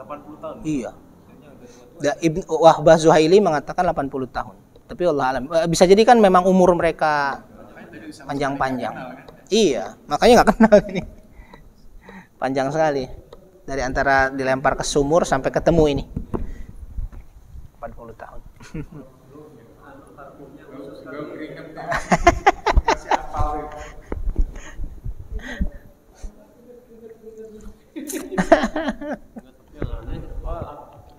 80 tahun. Iya. Ibnu Wahbah Zuhaili mengatakan 80 tahun. Tapi Allah alam. Bisa jadi kan memang umur mereka panjang-panjang. Iya, makanya nggak kenal ini. Panjang sekali. Dari antara dilempar ke sumur sampai ketemu ini. 40 tahun.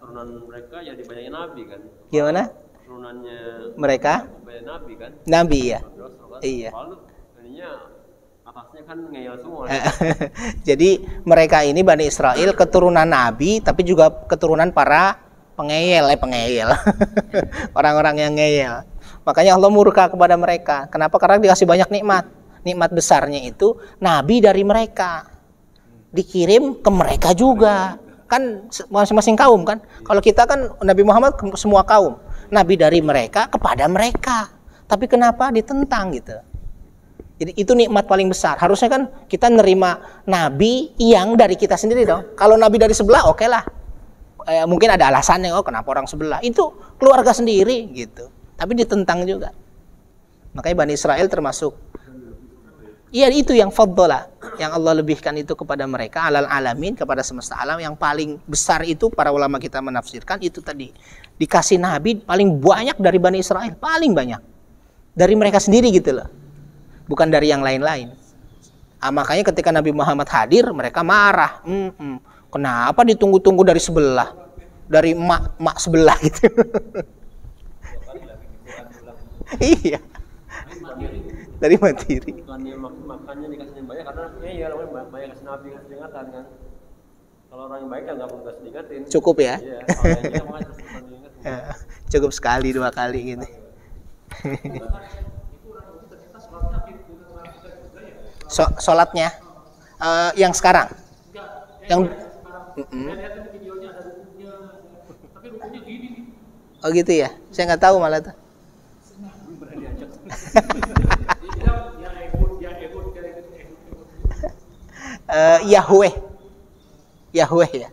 Turunan mereka ya dibanyakin nabi kan. Gimana? Turunannya mereka? banyak nabi kan. Nabi ya. Iya. Lalu ininya atasnya kan ngeyel semua. Jadi mereka ini Bani Israel keturunan nabi tapi juga keturunan para pengeyel. Orang-orang yang ngeyel. Makanya Allah murka kepada mereka. Kenapa? Karena dikasih banyak nikmat. Nikmat besarnya itu nabi dari mereka dikirim ke mereka juga. Kan masing-masing kaum kan. Kalau kita kan Nabi Muhammad ke semua kaum. Nabi dari mereka kepada mereka. Tapi kenapa ditentang gitu? Jadi itu nikmat paling besar. Harusnya kan kita nerima nabi yang dari kita sendiri dong. Kalau nabi dari sebelah oke lah. Mungkin ada alasannya, oh kenapa orang sebelah. Itu keluarga sendiri gitu. Tapi ditentang juga. Makanya Bani Israel termasuk. Iya itu yang faddola, yang Allah lebihkan itu kepada mereka, alal alamin, kepada semesta alam. Yang paling besar itu para ulama kita menafsirkan itu tadi. Dikasih nabi paling banyak dari Bani Israel, paling banyak. Dari mereka sendiri gitu loh. Bukan dari yang lain-lain. Makanya ketika Nabi Muhammad hadir, mereka marah. Kenapa ditunggu-tunggu dari sebelah? Dari mak sebelah gitu. Iya. Dari materi. Makannya dikasih banyak karena ya banyak kasih nabi kasih ingatan kan. Kalau orang yang baik kan nggak perlu kasih diingetin. Cukup ya. Iya. Ya, cukup sekali 2 kali gitu. Sholatnya yang sekarang, yang oh gitu ya, saya nggak tahu malah tuh. Yahweh ya,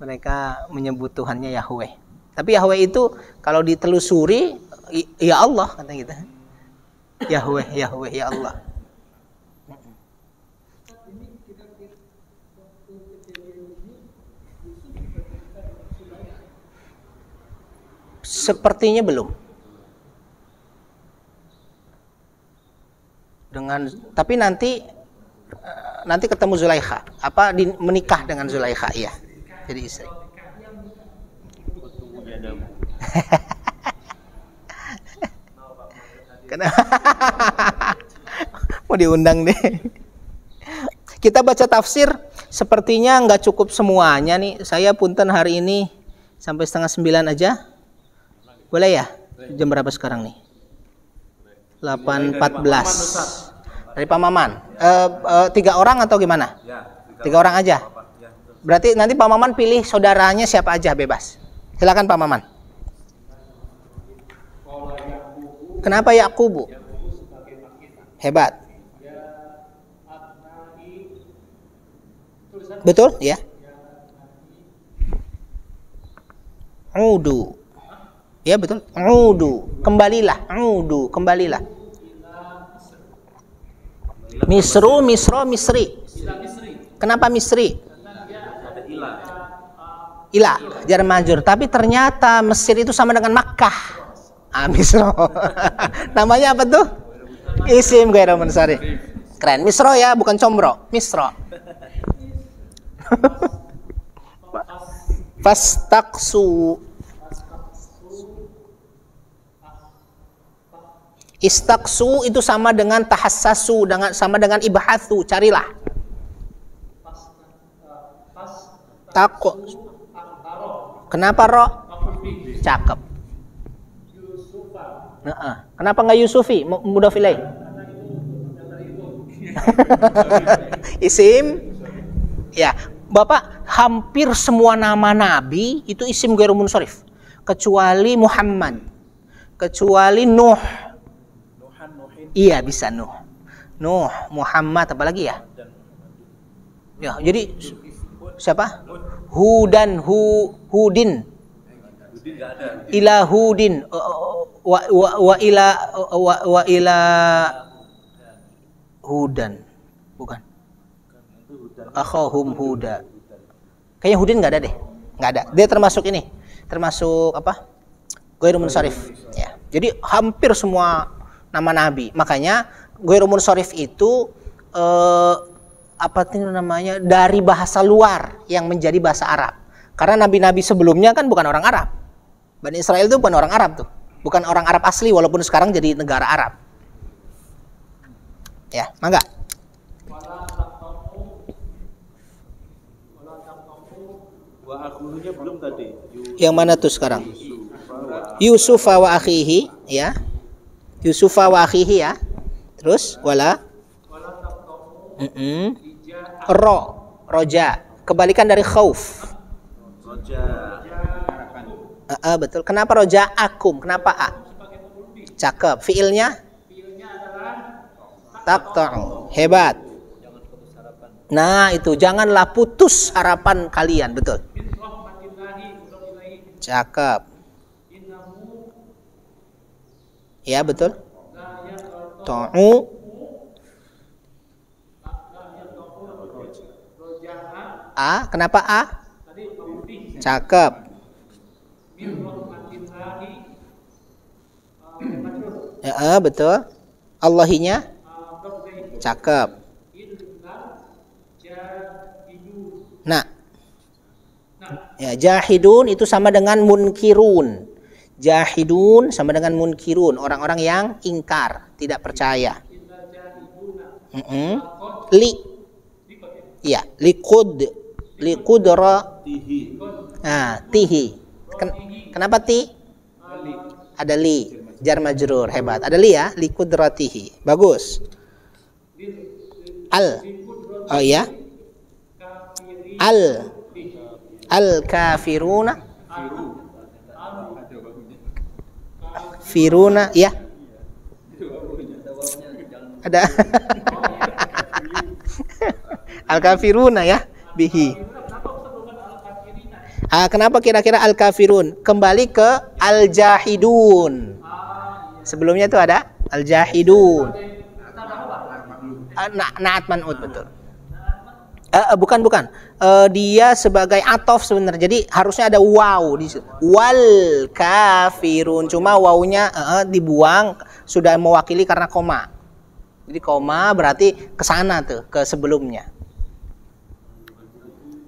mereka menyebut Tuhannya Yahweh. Tapi Yahweh itu kalau ditelusuri ya Allah kata kita. Yahweh ya Allah. Sepertinya belum. Tapi nanti ketemu Zulaikha. Menikah dengan Zulaikha ya. Jadi istri. Mau diundang deh. Kita baca tafsir sepertinya nggak cukup semuanya nih. Saya punten hari ini sampai 8:30 aja. Boleh ya? Jam berapa sekarang nih? 8:14. Dari Pak Maman. 3 orang atau gimana? 3 orang aja. Berarti nanti Pak Maman pilih saudaranya siapa aja, bebas. Silakan Pak Maman. Kenapa Yaqubu? Hebat. Betul? Ya. Udu. Ya betul. Udu. Kembalilah. Misro, Misri. Kenapa Misri? Ila, jar majur. Tapi ternyata Mesir itu sama dengan Makkah. Misro. Namanya apa tuh? Isim ghairu munsharif. Keren. Misro ya, bukan combro. Misro. Fastaqsu. Istaqsu itu sama dengan tahassasu, sama dengan ibhatsu, carilah. Takut. Kenapa ro? Cakep. Kenapa nggak Yusufi? Mudhaf ilaih. Isim. Ya, Bapak, hampir semua nama nabi itu isim ghairu munsharif, kecuali Muhammad, kecuali Nuh. Iya bisa Nuh, Muhammad, apalagi ya? Ya, jadi siapa? Hudin. Ila Hudin wa ila Hudan. Bukan. Akhahum Huda. Kayaknya Hudin nggak ada deh. Nggak ada. Dia termasuk ini. Termasuk apa? Ghairu munsharif. Ya. Jadi hampir semua nama nabi. Makanya ghairu munsharif itu apa itu namanya? Dari bahasa luar yang menjadi bahasa Arab. Karena nabi-nabi sebelumnya kan bukan orang Arab. Bani Israel itu bukan orang Arab tuh. Bukan orang Arab asli walaupun sekarang jadi negara Arab. Ya, mangga. Wa akhunya belum tadi. Yang mana tuh sekarang? Yusufa wa akhihi, ya. Yusufa wa akhihi ya. Terus wala roja. Kebalikan dari khauf. Roja. Betul. Kenapa roja akum? Kenapa a? Cakep. Fiilnya? Taqta'u. Hebat. Nah, itu janganlah putus harapan kalian, betul. Cakep. Ya, betul. Ta'u. A, kenapa A? Cakep. Ya, betul. Allahinya? Cakep. Nah. Ya, jahidun itu sama dengan munkirun. Jahidun sama dengan munkirun, orang-orang yang ingkar, tidak percaya. Iya, liqudratihi. Nah, tihi. Kenapa ti? Ada li. Jar majrur, hebat. Ada li ya, li kudratihi. Bagus. Al. Oh iya. Al kafiruna. Firuna, ya. Ada. Al kafiruna ya, bihi. Kenapa kira-kira al kafirun? Kembali ke al jahidun. Sebelumnya itu ada al jahidun. Naat man'ut, betul. Bukan. Dia sebagai atof sebenarnya. Jadi harusnya ada waw di situ. Wal kafirun. Cuma wawnya dibuang, sudah mewakili karena koma. Jadi koma berarti ke sana tuh, ke sebelumnya.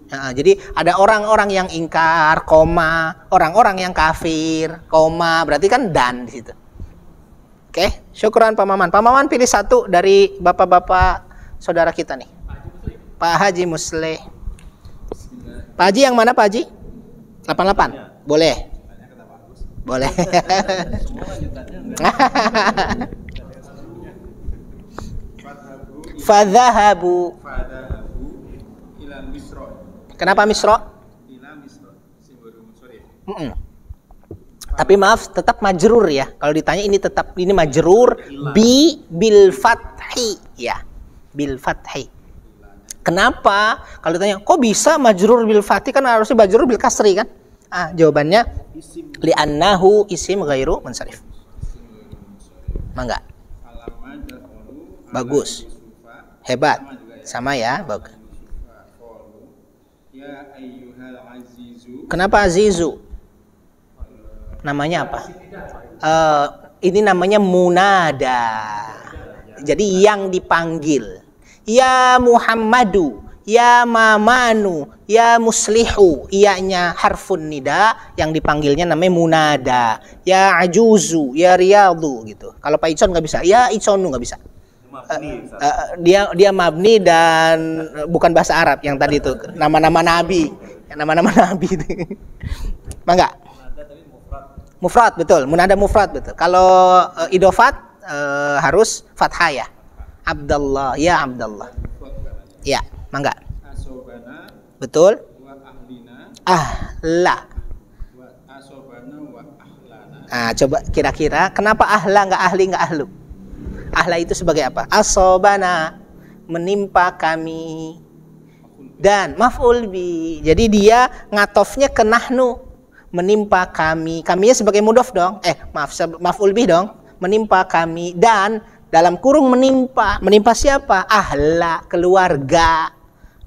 Jadi ada orang-orang yang ingkar, koma, orang-orang yang kafir, koma, berarti kan dan di situ. Oke, syukran Pak Maman. Pak Maman pilih satu dari bapak-bapak saudara kita nih. Pak Haji Musleh. Pak Haji yang mana Pak Haji? 88. Boleh. Boleh. Fadhahabu. Ila Misra. Kenapa Misra? Ila Misra. Tapi maaf, tetap majrur ya. Kalau ditanya ini majrur bil fathi ya. Bil fathi. Kenapa? Kalau ditanya, kok bisa majrur bil fathi, kan harusnya majrur bil kasri kan? Jawabannya li'annahu isim ghairu munsharif. Mangga. Bagus. Hebat. Sama ya, bagus. Kenapa azizu? Namanya apa? Ini namanya munada. Jadi yang dipanggil. Ya Muhammadu, ya Mamanu, ya Muslihu. Iyanya harfun nida, yang dipanggilnya namanya munada. Ya Ajuzu, ya Riyadu gitu. Kalau Pak Icon nggak bisa. Ya Iconu nggak bisa. Dia mabni dan bukan bahasa Arab yang tadi itu. Nama-nama nabi. Nama-nama nabi itu. Mangga. Mufrad betul, munada mufrad betul. Kalau idofat harus fathah ya. Abdallah, ya Abdallah. Ya, mangga. Asobana. Betul. Wa ahlina. Ahla. Wa asobana wa ahlana. Coba kira-kira kenapa ahla nggak ahli nggak ahlu? Ahla itu sebagai apa? Asobana, menimpa kami. Dan maf'ul bi. Jadi dia ngatofnya ke nahnu. Menimpa kami. Kaminya sebagai mudhof dong. Maf'ul bih dong. Menimpa kami. Dan dalam kurung menimpa. Menimpa siapa? Ahla, keluarga.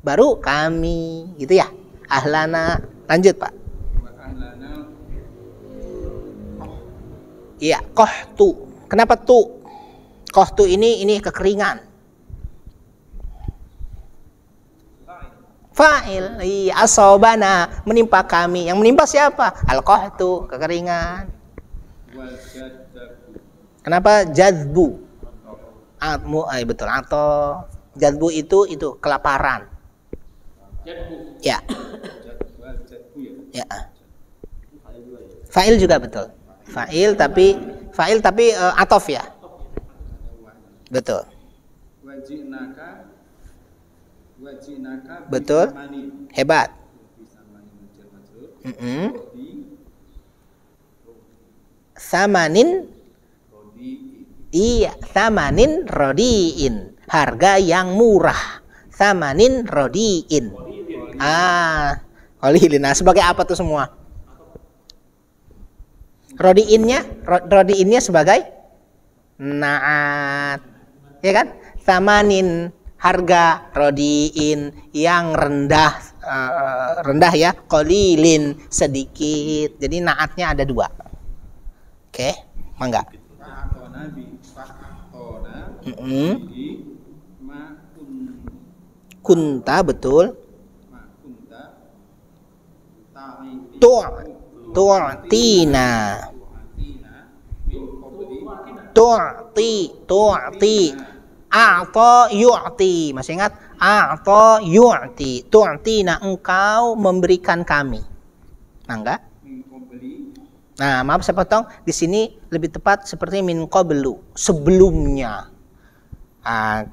Baru kami. Gitu ya. Ahlana. Lanjut Pak. Wa ahlana. Iya. Kohtu. Kenapa tu? Kohtu ini kekeringan. Fa'il. Iya. Asobana. Menimpa kami. Yang menimpa siapa? Al-kohtu. Kekeringan. Wal jaddabu. Kenapa jadbu? Betul. Atau jadbu itu kelaparan. Jadbu. Ya. Jadbu ya. Ya. Fa'il juga betul. Fa'il tapi atof ya. Betul. Wajinaka. Betul. Hebat. Samanin. Iya, samanin rodiin. Harga yang murah. Samanin rodiin. Qalilin. Nah, sebagai apa tuh semua? Rodiinnya sebagai naat. Ya kan? Samanin, harga, rodiin, yang rendah ya, qalilin, sedikit. Jadi naatnya ada dua. Oke, mangga. Kunta betul. Tu'tina. Tu'ti. A'ta yu'ti. Masih ingat? A'ta yu'ti. Tu'tina, engkau memberikan kami. Mangga. Nah, maaf saya potong. Di sini lebih tepat seperti min qablu, sebelumnya.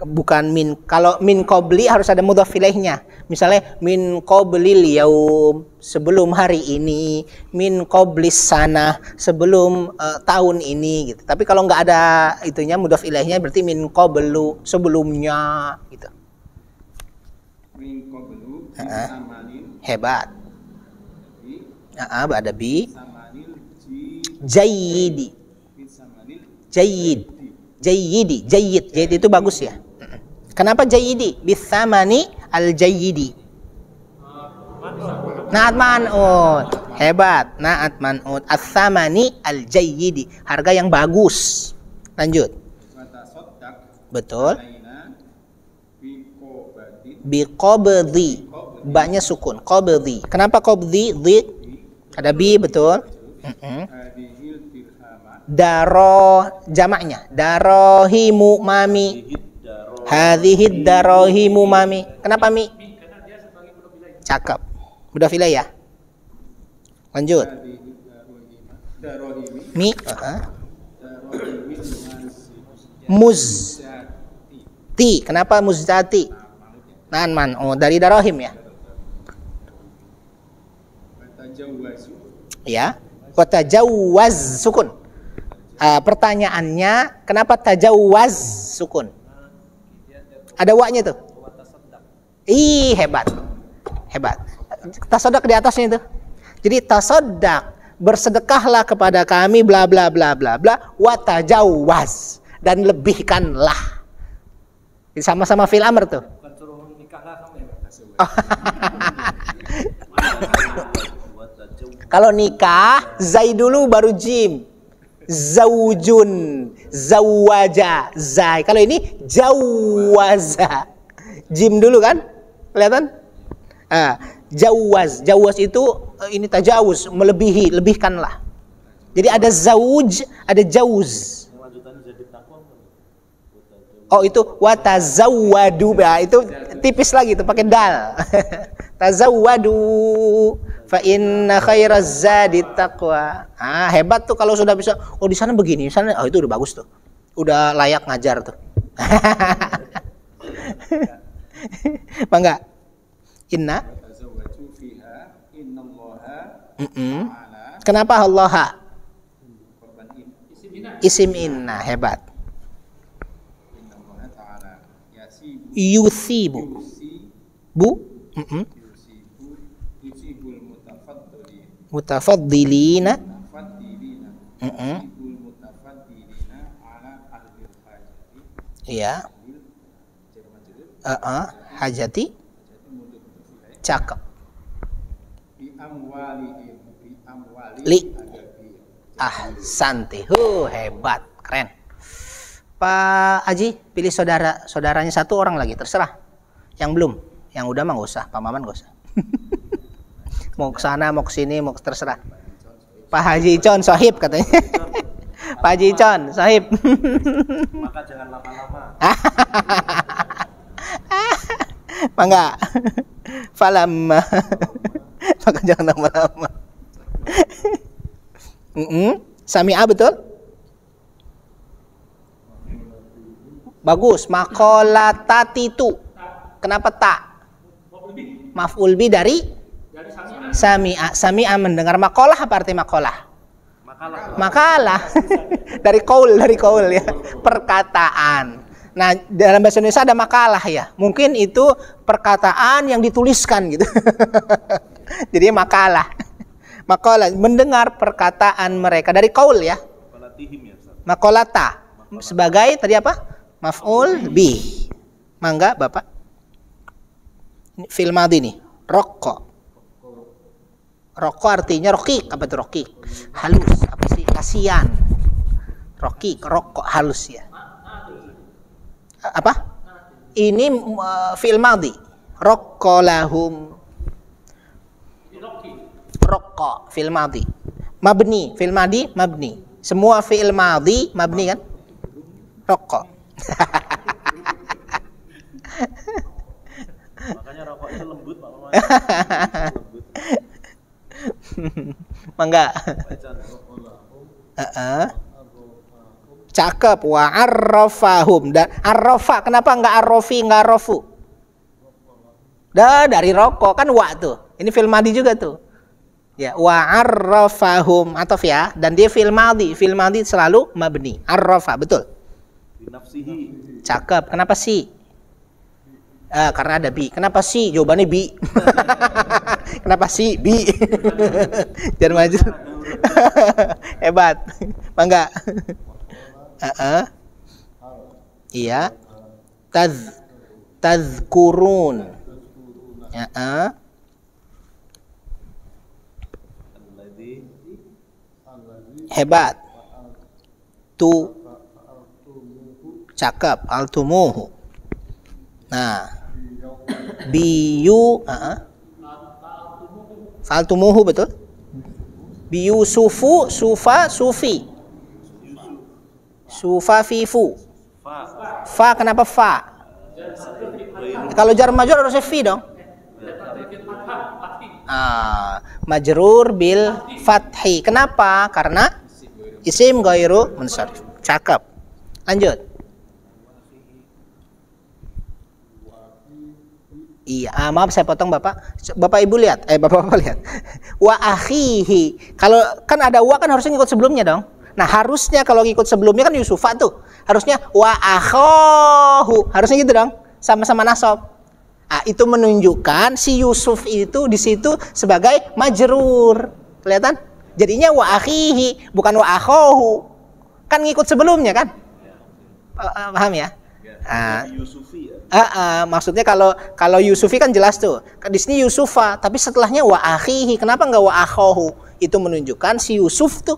Bukan min. Kalau min qabli harus ada mudhaf ilaihnya. Misalnya min qablil yaum, sebelum hari ini. Min qablis sana, sebelum tahun ini gitu. Tapi kalau nggak ada itunya mudhaf ilaihnya berarti min qablu, sebelumnya gitu. Min qablu samanin. Hebat. Ada bi. Samanil Jayyidi. samanil Jayyidi, jayyid itu bagus ya. Kenapa jayyidi? Bithamani al-jayyidi. Na'at man'ut. Hebat. Na'at man'ut. As-samani al-jayyidi. Harga yang bagus. Lanjut. Betul. Biqabdi. Ba-nya sukun. Qabdi. Kenapa qabdi? Di. Ada bi, betul. Daro jamaknya darohimu mami, hadhihid darohimu mami. Kenapa mi? Cakep, mudhaf ilaih ya. Lanjut. Mi muzti. Kenapa muzati? Nan dari darohim ya. Ya, watajawaz sukun. Pertanyaannya, kenapa tajawaz sukun? Ada wa-nya tuh. Hebat. Hebat. Tasaddaq di atasnya itu. Jadi tasaddaq, bersedekahlah kepada kami bla bla bla bla bla wa tajawaz, dan lebihkanlah. Jadi sama-sama fil amr tuh. Kalau nikah zai dulu baru jim. Zaujun, zawaja, zai. Kalau ini jawaza, jim dulu kan, kelihatan? Jawaz itu ini tajawuz, melebihi, lebihkanlah. Jadi ada zauj, ada jauz. Oh itu watazawwadu, itu tipis lagi, itu pakai dal. Tazawwadu fa inna khairaz zadi taqwa. Hebat tuh kalau sudah bisa. Oh di sana begini, di sana itu udah bagus tuh. Udah layak ngajar tuh. Bangga. Inna. Kenapa Allah? Isim inna, hebat. Yusibu. Bu? Mutafaddilina. Iya. Hajati. Cakep. Li. Santi. Hebat, keren. Pak Haji, pilih saudaranya satu orang lagi, terserah. Yang belum, yang udah mah nggak usah, Pak Maman nggak usah. Mau ke sana, mau ke sini, mau terserah. Pak Haji Icon Sohib katanya. Pak Haji Icon Sohib. Maka jangan lama-lama. Mangga. Falam. Maka jangan lama-lama. Sami'a betul? Bagus. Makolatati itu. Kenapa tak? Maf'ul bi dari sami'a. Sami'a mendengar. Makolah apa arti makolah? Makalah. dari kaul ya. Perkataan. Nah, dalam bahasa Indonesia ada makalah ya. Mungkin itu perkataan yang dituliskan gitu. Jadi makalah. Makalah mendengar perkataan mereka dari kaul ya. Makolata sebagai tadi apa? Maf'ul bi. Mangga Bapak. Ini fil madhi nih. Rokok. Rokok artinya rokik. Apa itu rokik? Halus. Apa sih? Kasihan. Rokik, rokok halus ya. Apa? Ini fil madhi. Rokkolahum. Rokok fil madhi. Mabni fil madhi mabni. Semua fil madhi mabni kan? Rokok. Makanya rokok itu lembut Pak Maman. Mangga. Cakep. Wa arrafahum. Dan arrafa, kenapa enggak arrofi, enggak arrofu? Dari rokok kan wa tuh. Ini fil madi juga tuh. Ya, wa arrafahum atau ya, dan dia fil madi. Fil madi selalu mabni. Arrafa, betul. Binafsihi. Cakep. Kenapa sih? Karena ada bi. Kenapa sih? Jawabannya bi. Kenapa sih? Bi. Jangan maju. Hebat. Mangga. Iya. Tazkurun. Hebat. Cakep. Altumuhu. Nah, biyu, faltumuhu, betul. Biyu sufu, sufa, sufi. Sufa fifu. Fa, kenapa fa? Kalau jar majrur harusnya fi dong. Majrur bil fathi. Kenapa? Karena isim ghairu munsharif. Cakep. Lanjut. Iya, maaf saya potong Bapak. Bapak Ibu lihat, Bapak lihat. Wa akhihi. Kalau kan ada wa kan harusnya ngikut sebelumnya dong. Nah, harusnya kalau ngikut sebelumnya kan Yusufa tuh. Harusnya wa akhahu. Harusnya gitu dong. Sama-sama nasab. Itu menunjukkan si Yusuf itu di situ sebagai majrur. Kelihatan? Jadinya wa akhihi, bukan wa akhahu. Kan ngikut sebelumnya kan? Paham ya? Yusufi ya. Maksudnya kalau Yusufi kan jelas tuh. Di sini Yusufa, tapi setelahnya wa akhihi. Kenapa enggak wa akhahu? Itu menunjukkan si Yusuf tuh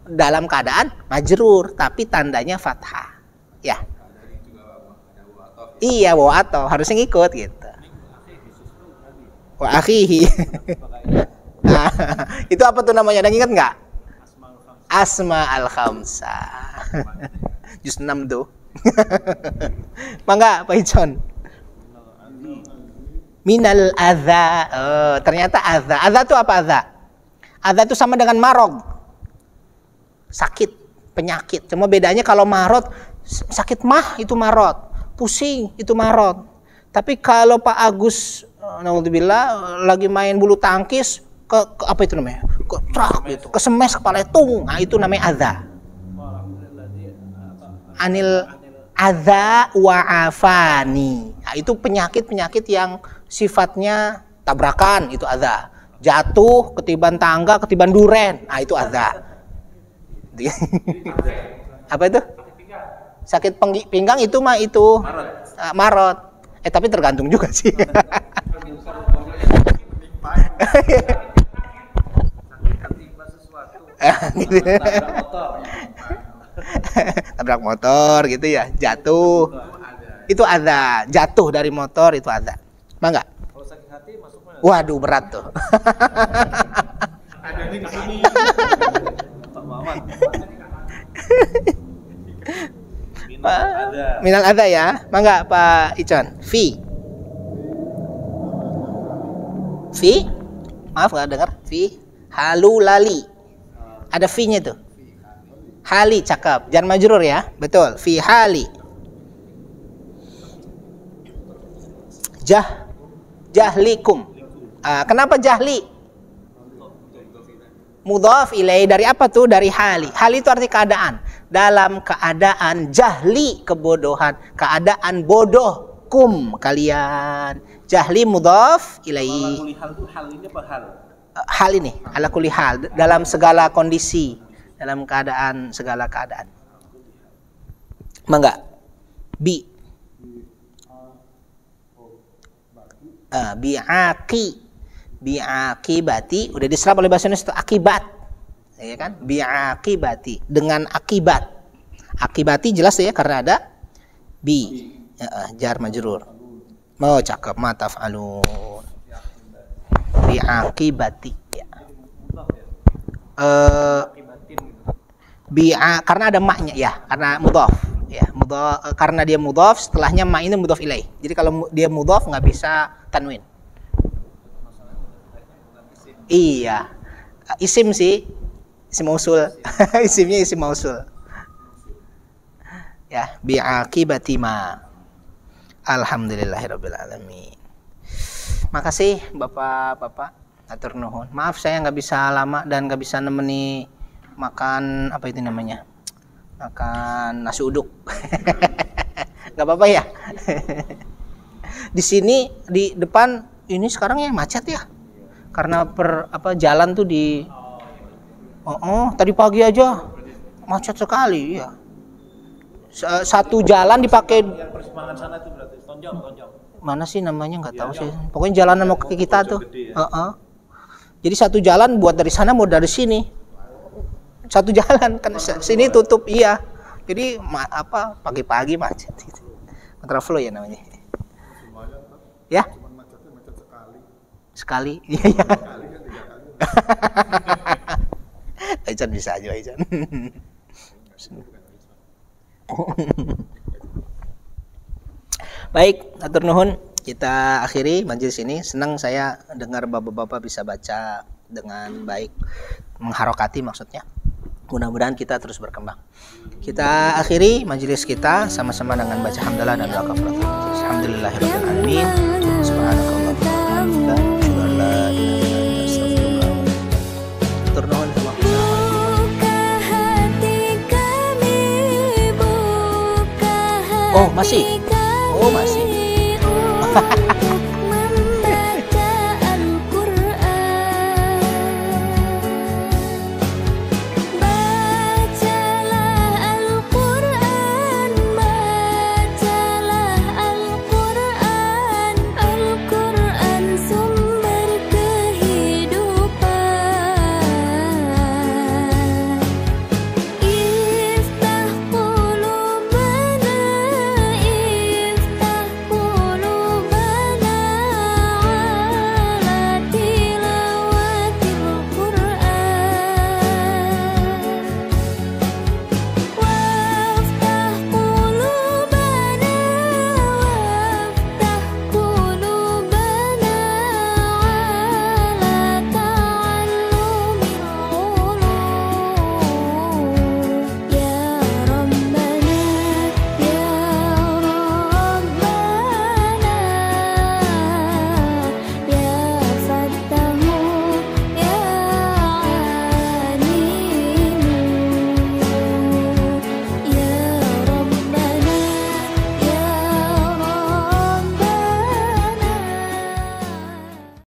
dalam keadaan majrur, tapi tandanya fathah. Ya. Iya, wa atau harusnya ngikut gitu. Wa akhihi. Itu apa tuh namanya? Ada ingat enggak? Asma al-khamsah. Juz 6 tuh. Mangga Pak Icon. Minal adza. Ternyata adza. Adza itu apa adza? Adza itu sama dengan marad. Sakit, penyakit. Cuma bedanya kalau marad sakit mah itu marad, pusing itu marad. Tapi kalau Pak Agus naudzubillah lagi main bulu tangkis ke apa itu namanya? Ke trak gitu, ke semes kepala tung. Nah, itu namanya adza. Anil adza wa afani. Nah, itu penyakit-penyakit yang sifatnya tabrakan, itu adza. Jatuh, ketiban tangga, ketiban duren. Nah, itu adza. Apa itu? Sakit pinggang itu mah itu marot. Tapi tergantung juga sih. Tabrak motor gitu ya, jatuh. Itu adza. Jatuh dari motor itu adza. Mangga? Kalau sakit hati masuk mana? Waduh, berat tuh. Ada di sini. Pak Muhammad. Minal adza ya. Mangga Pak Icon. Fi. Maaf nggak dengar. Fi. Halu lali. Ada fi-nya tuh. Hali, cakep. Jar majrur ya. Betul. Fi hali. Jahlikum. Kenapa jahli? Mudhaf ilai, dari apa tuh? Dari hali. Hali itu arti keadaan. Dalam keadaan jahli, kebodohan. Keadaan bodoh. Kum, kalian. Jahli mudhaf ilai. Hal ini apa hal? Hal ini, ala kulli hal. Dalam segala kondisi. Dalam keadaan, segala keadaan. Mangga. Bi'aqibati udah diserap oleh bahasa Indonesia, akibat, ya kan? Bi'aqibati, dengan akibat. Akibati jelas ya karena ada bi, jar majrur. Mau cakep, mataf alun. Bi'aqibati ya. Karena ada maknya ya, karena mudhaf ya, karena dia mudhaf, setelahnya ma ini mudhaf ilaih. Jadi kalau dia mudhaf nggak bisa tanwin. Iya, Isim sih, isim mausul. Isimnya isim mausul. Ya, bi'aqibati ma. Alhamdulillahirabbil alamin. Makasih Bapak-bapak, atur nuhun. Maaf saya nggak bisa lama dan nggak bisa nemeni makan apa itu namanya? Makan nasi uduk. Nggak apa-apa ya. Di sini di depan ini sekarang ya macet ya. Karena jalan tuh di tadi pagi aja macet sekali ya. Satu jalan dipakai Yang persimpangan sana itu berarti tonjong. mana sih namanya nggak tahu sih. Pokoknya jalan mau ke kita tuh. Gede ya? Jadi satu jalan buat dari sana mau dari sini. Satu jalan kan sini tutup iya. Jadi pagi-pagi macet gitu. Kontraflow ya namanya. Ya? Sekali. Iya. Aican bisa aja Aican. Baik, atur nuhun. Kita akhiri majelis ini. Senang saya dengar bapak-bapak bisa baca dengan baik, mengharokati maksudnya. Mudah-mudahan kita terus berkembang. Kita akhiri majelis kita sama-sama dengan baca hamdalah dan doa kafaratul majelis. Alhamdulillahirabbil alamin. Subhanakallahumma wa bihamdika, asyhadu an la ilaha illa anta, astaghfiruka wa atubu ilaik. Atur nuhun. Oh, masih.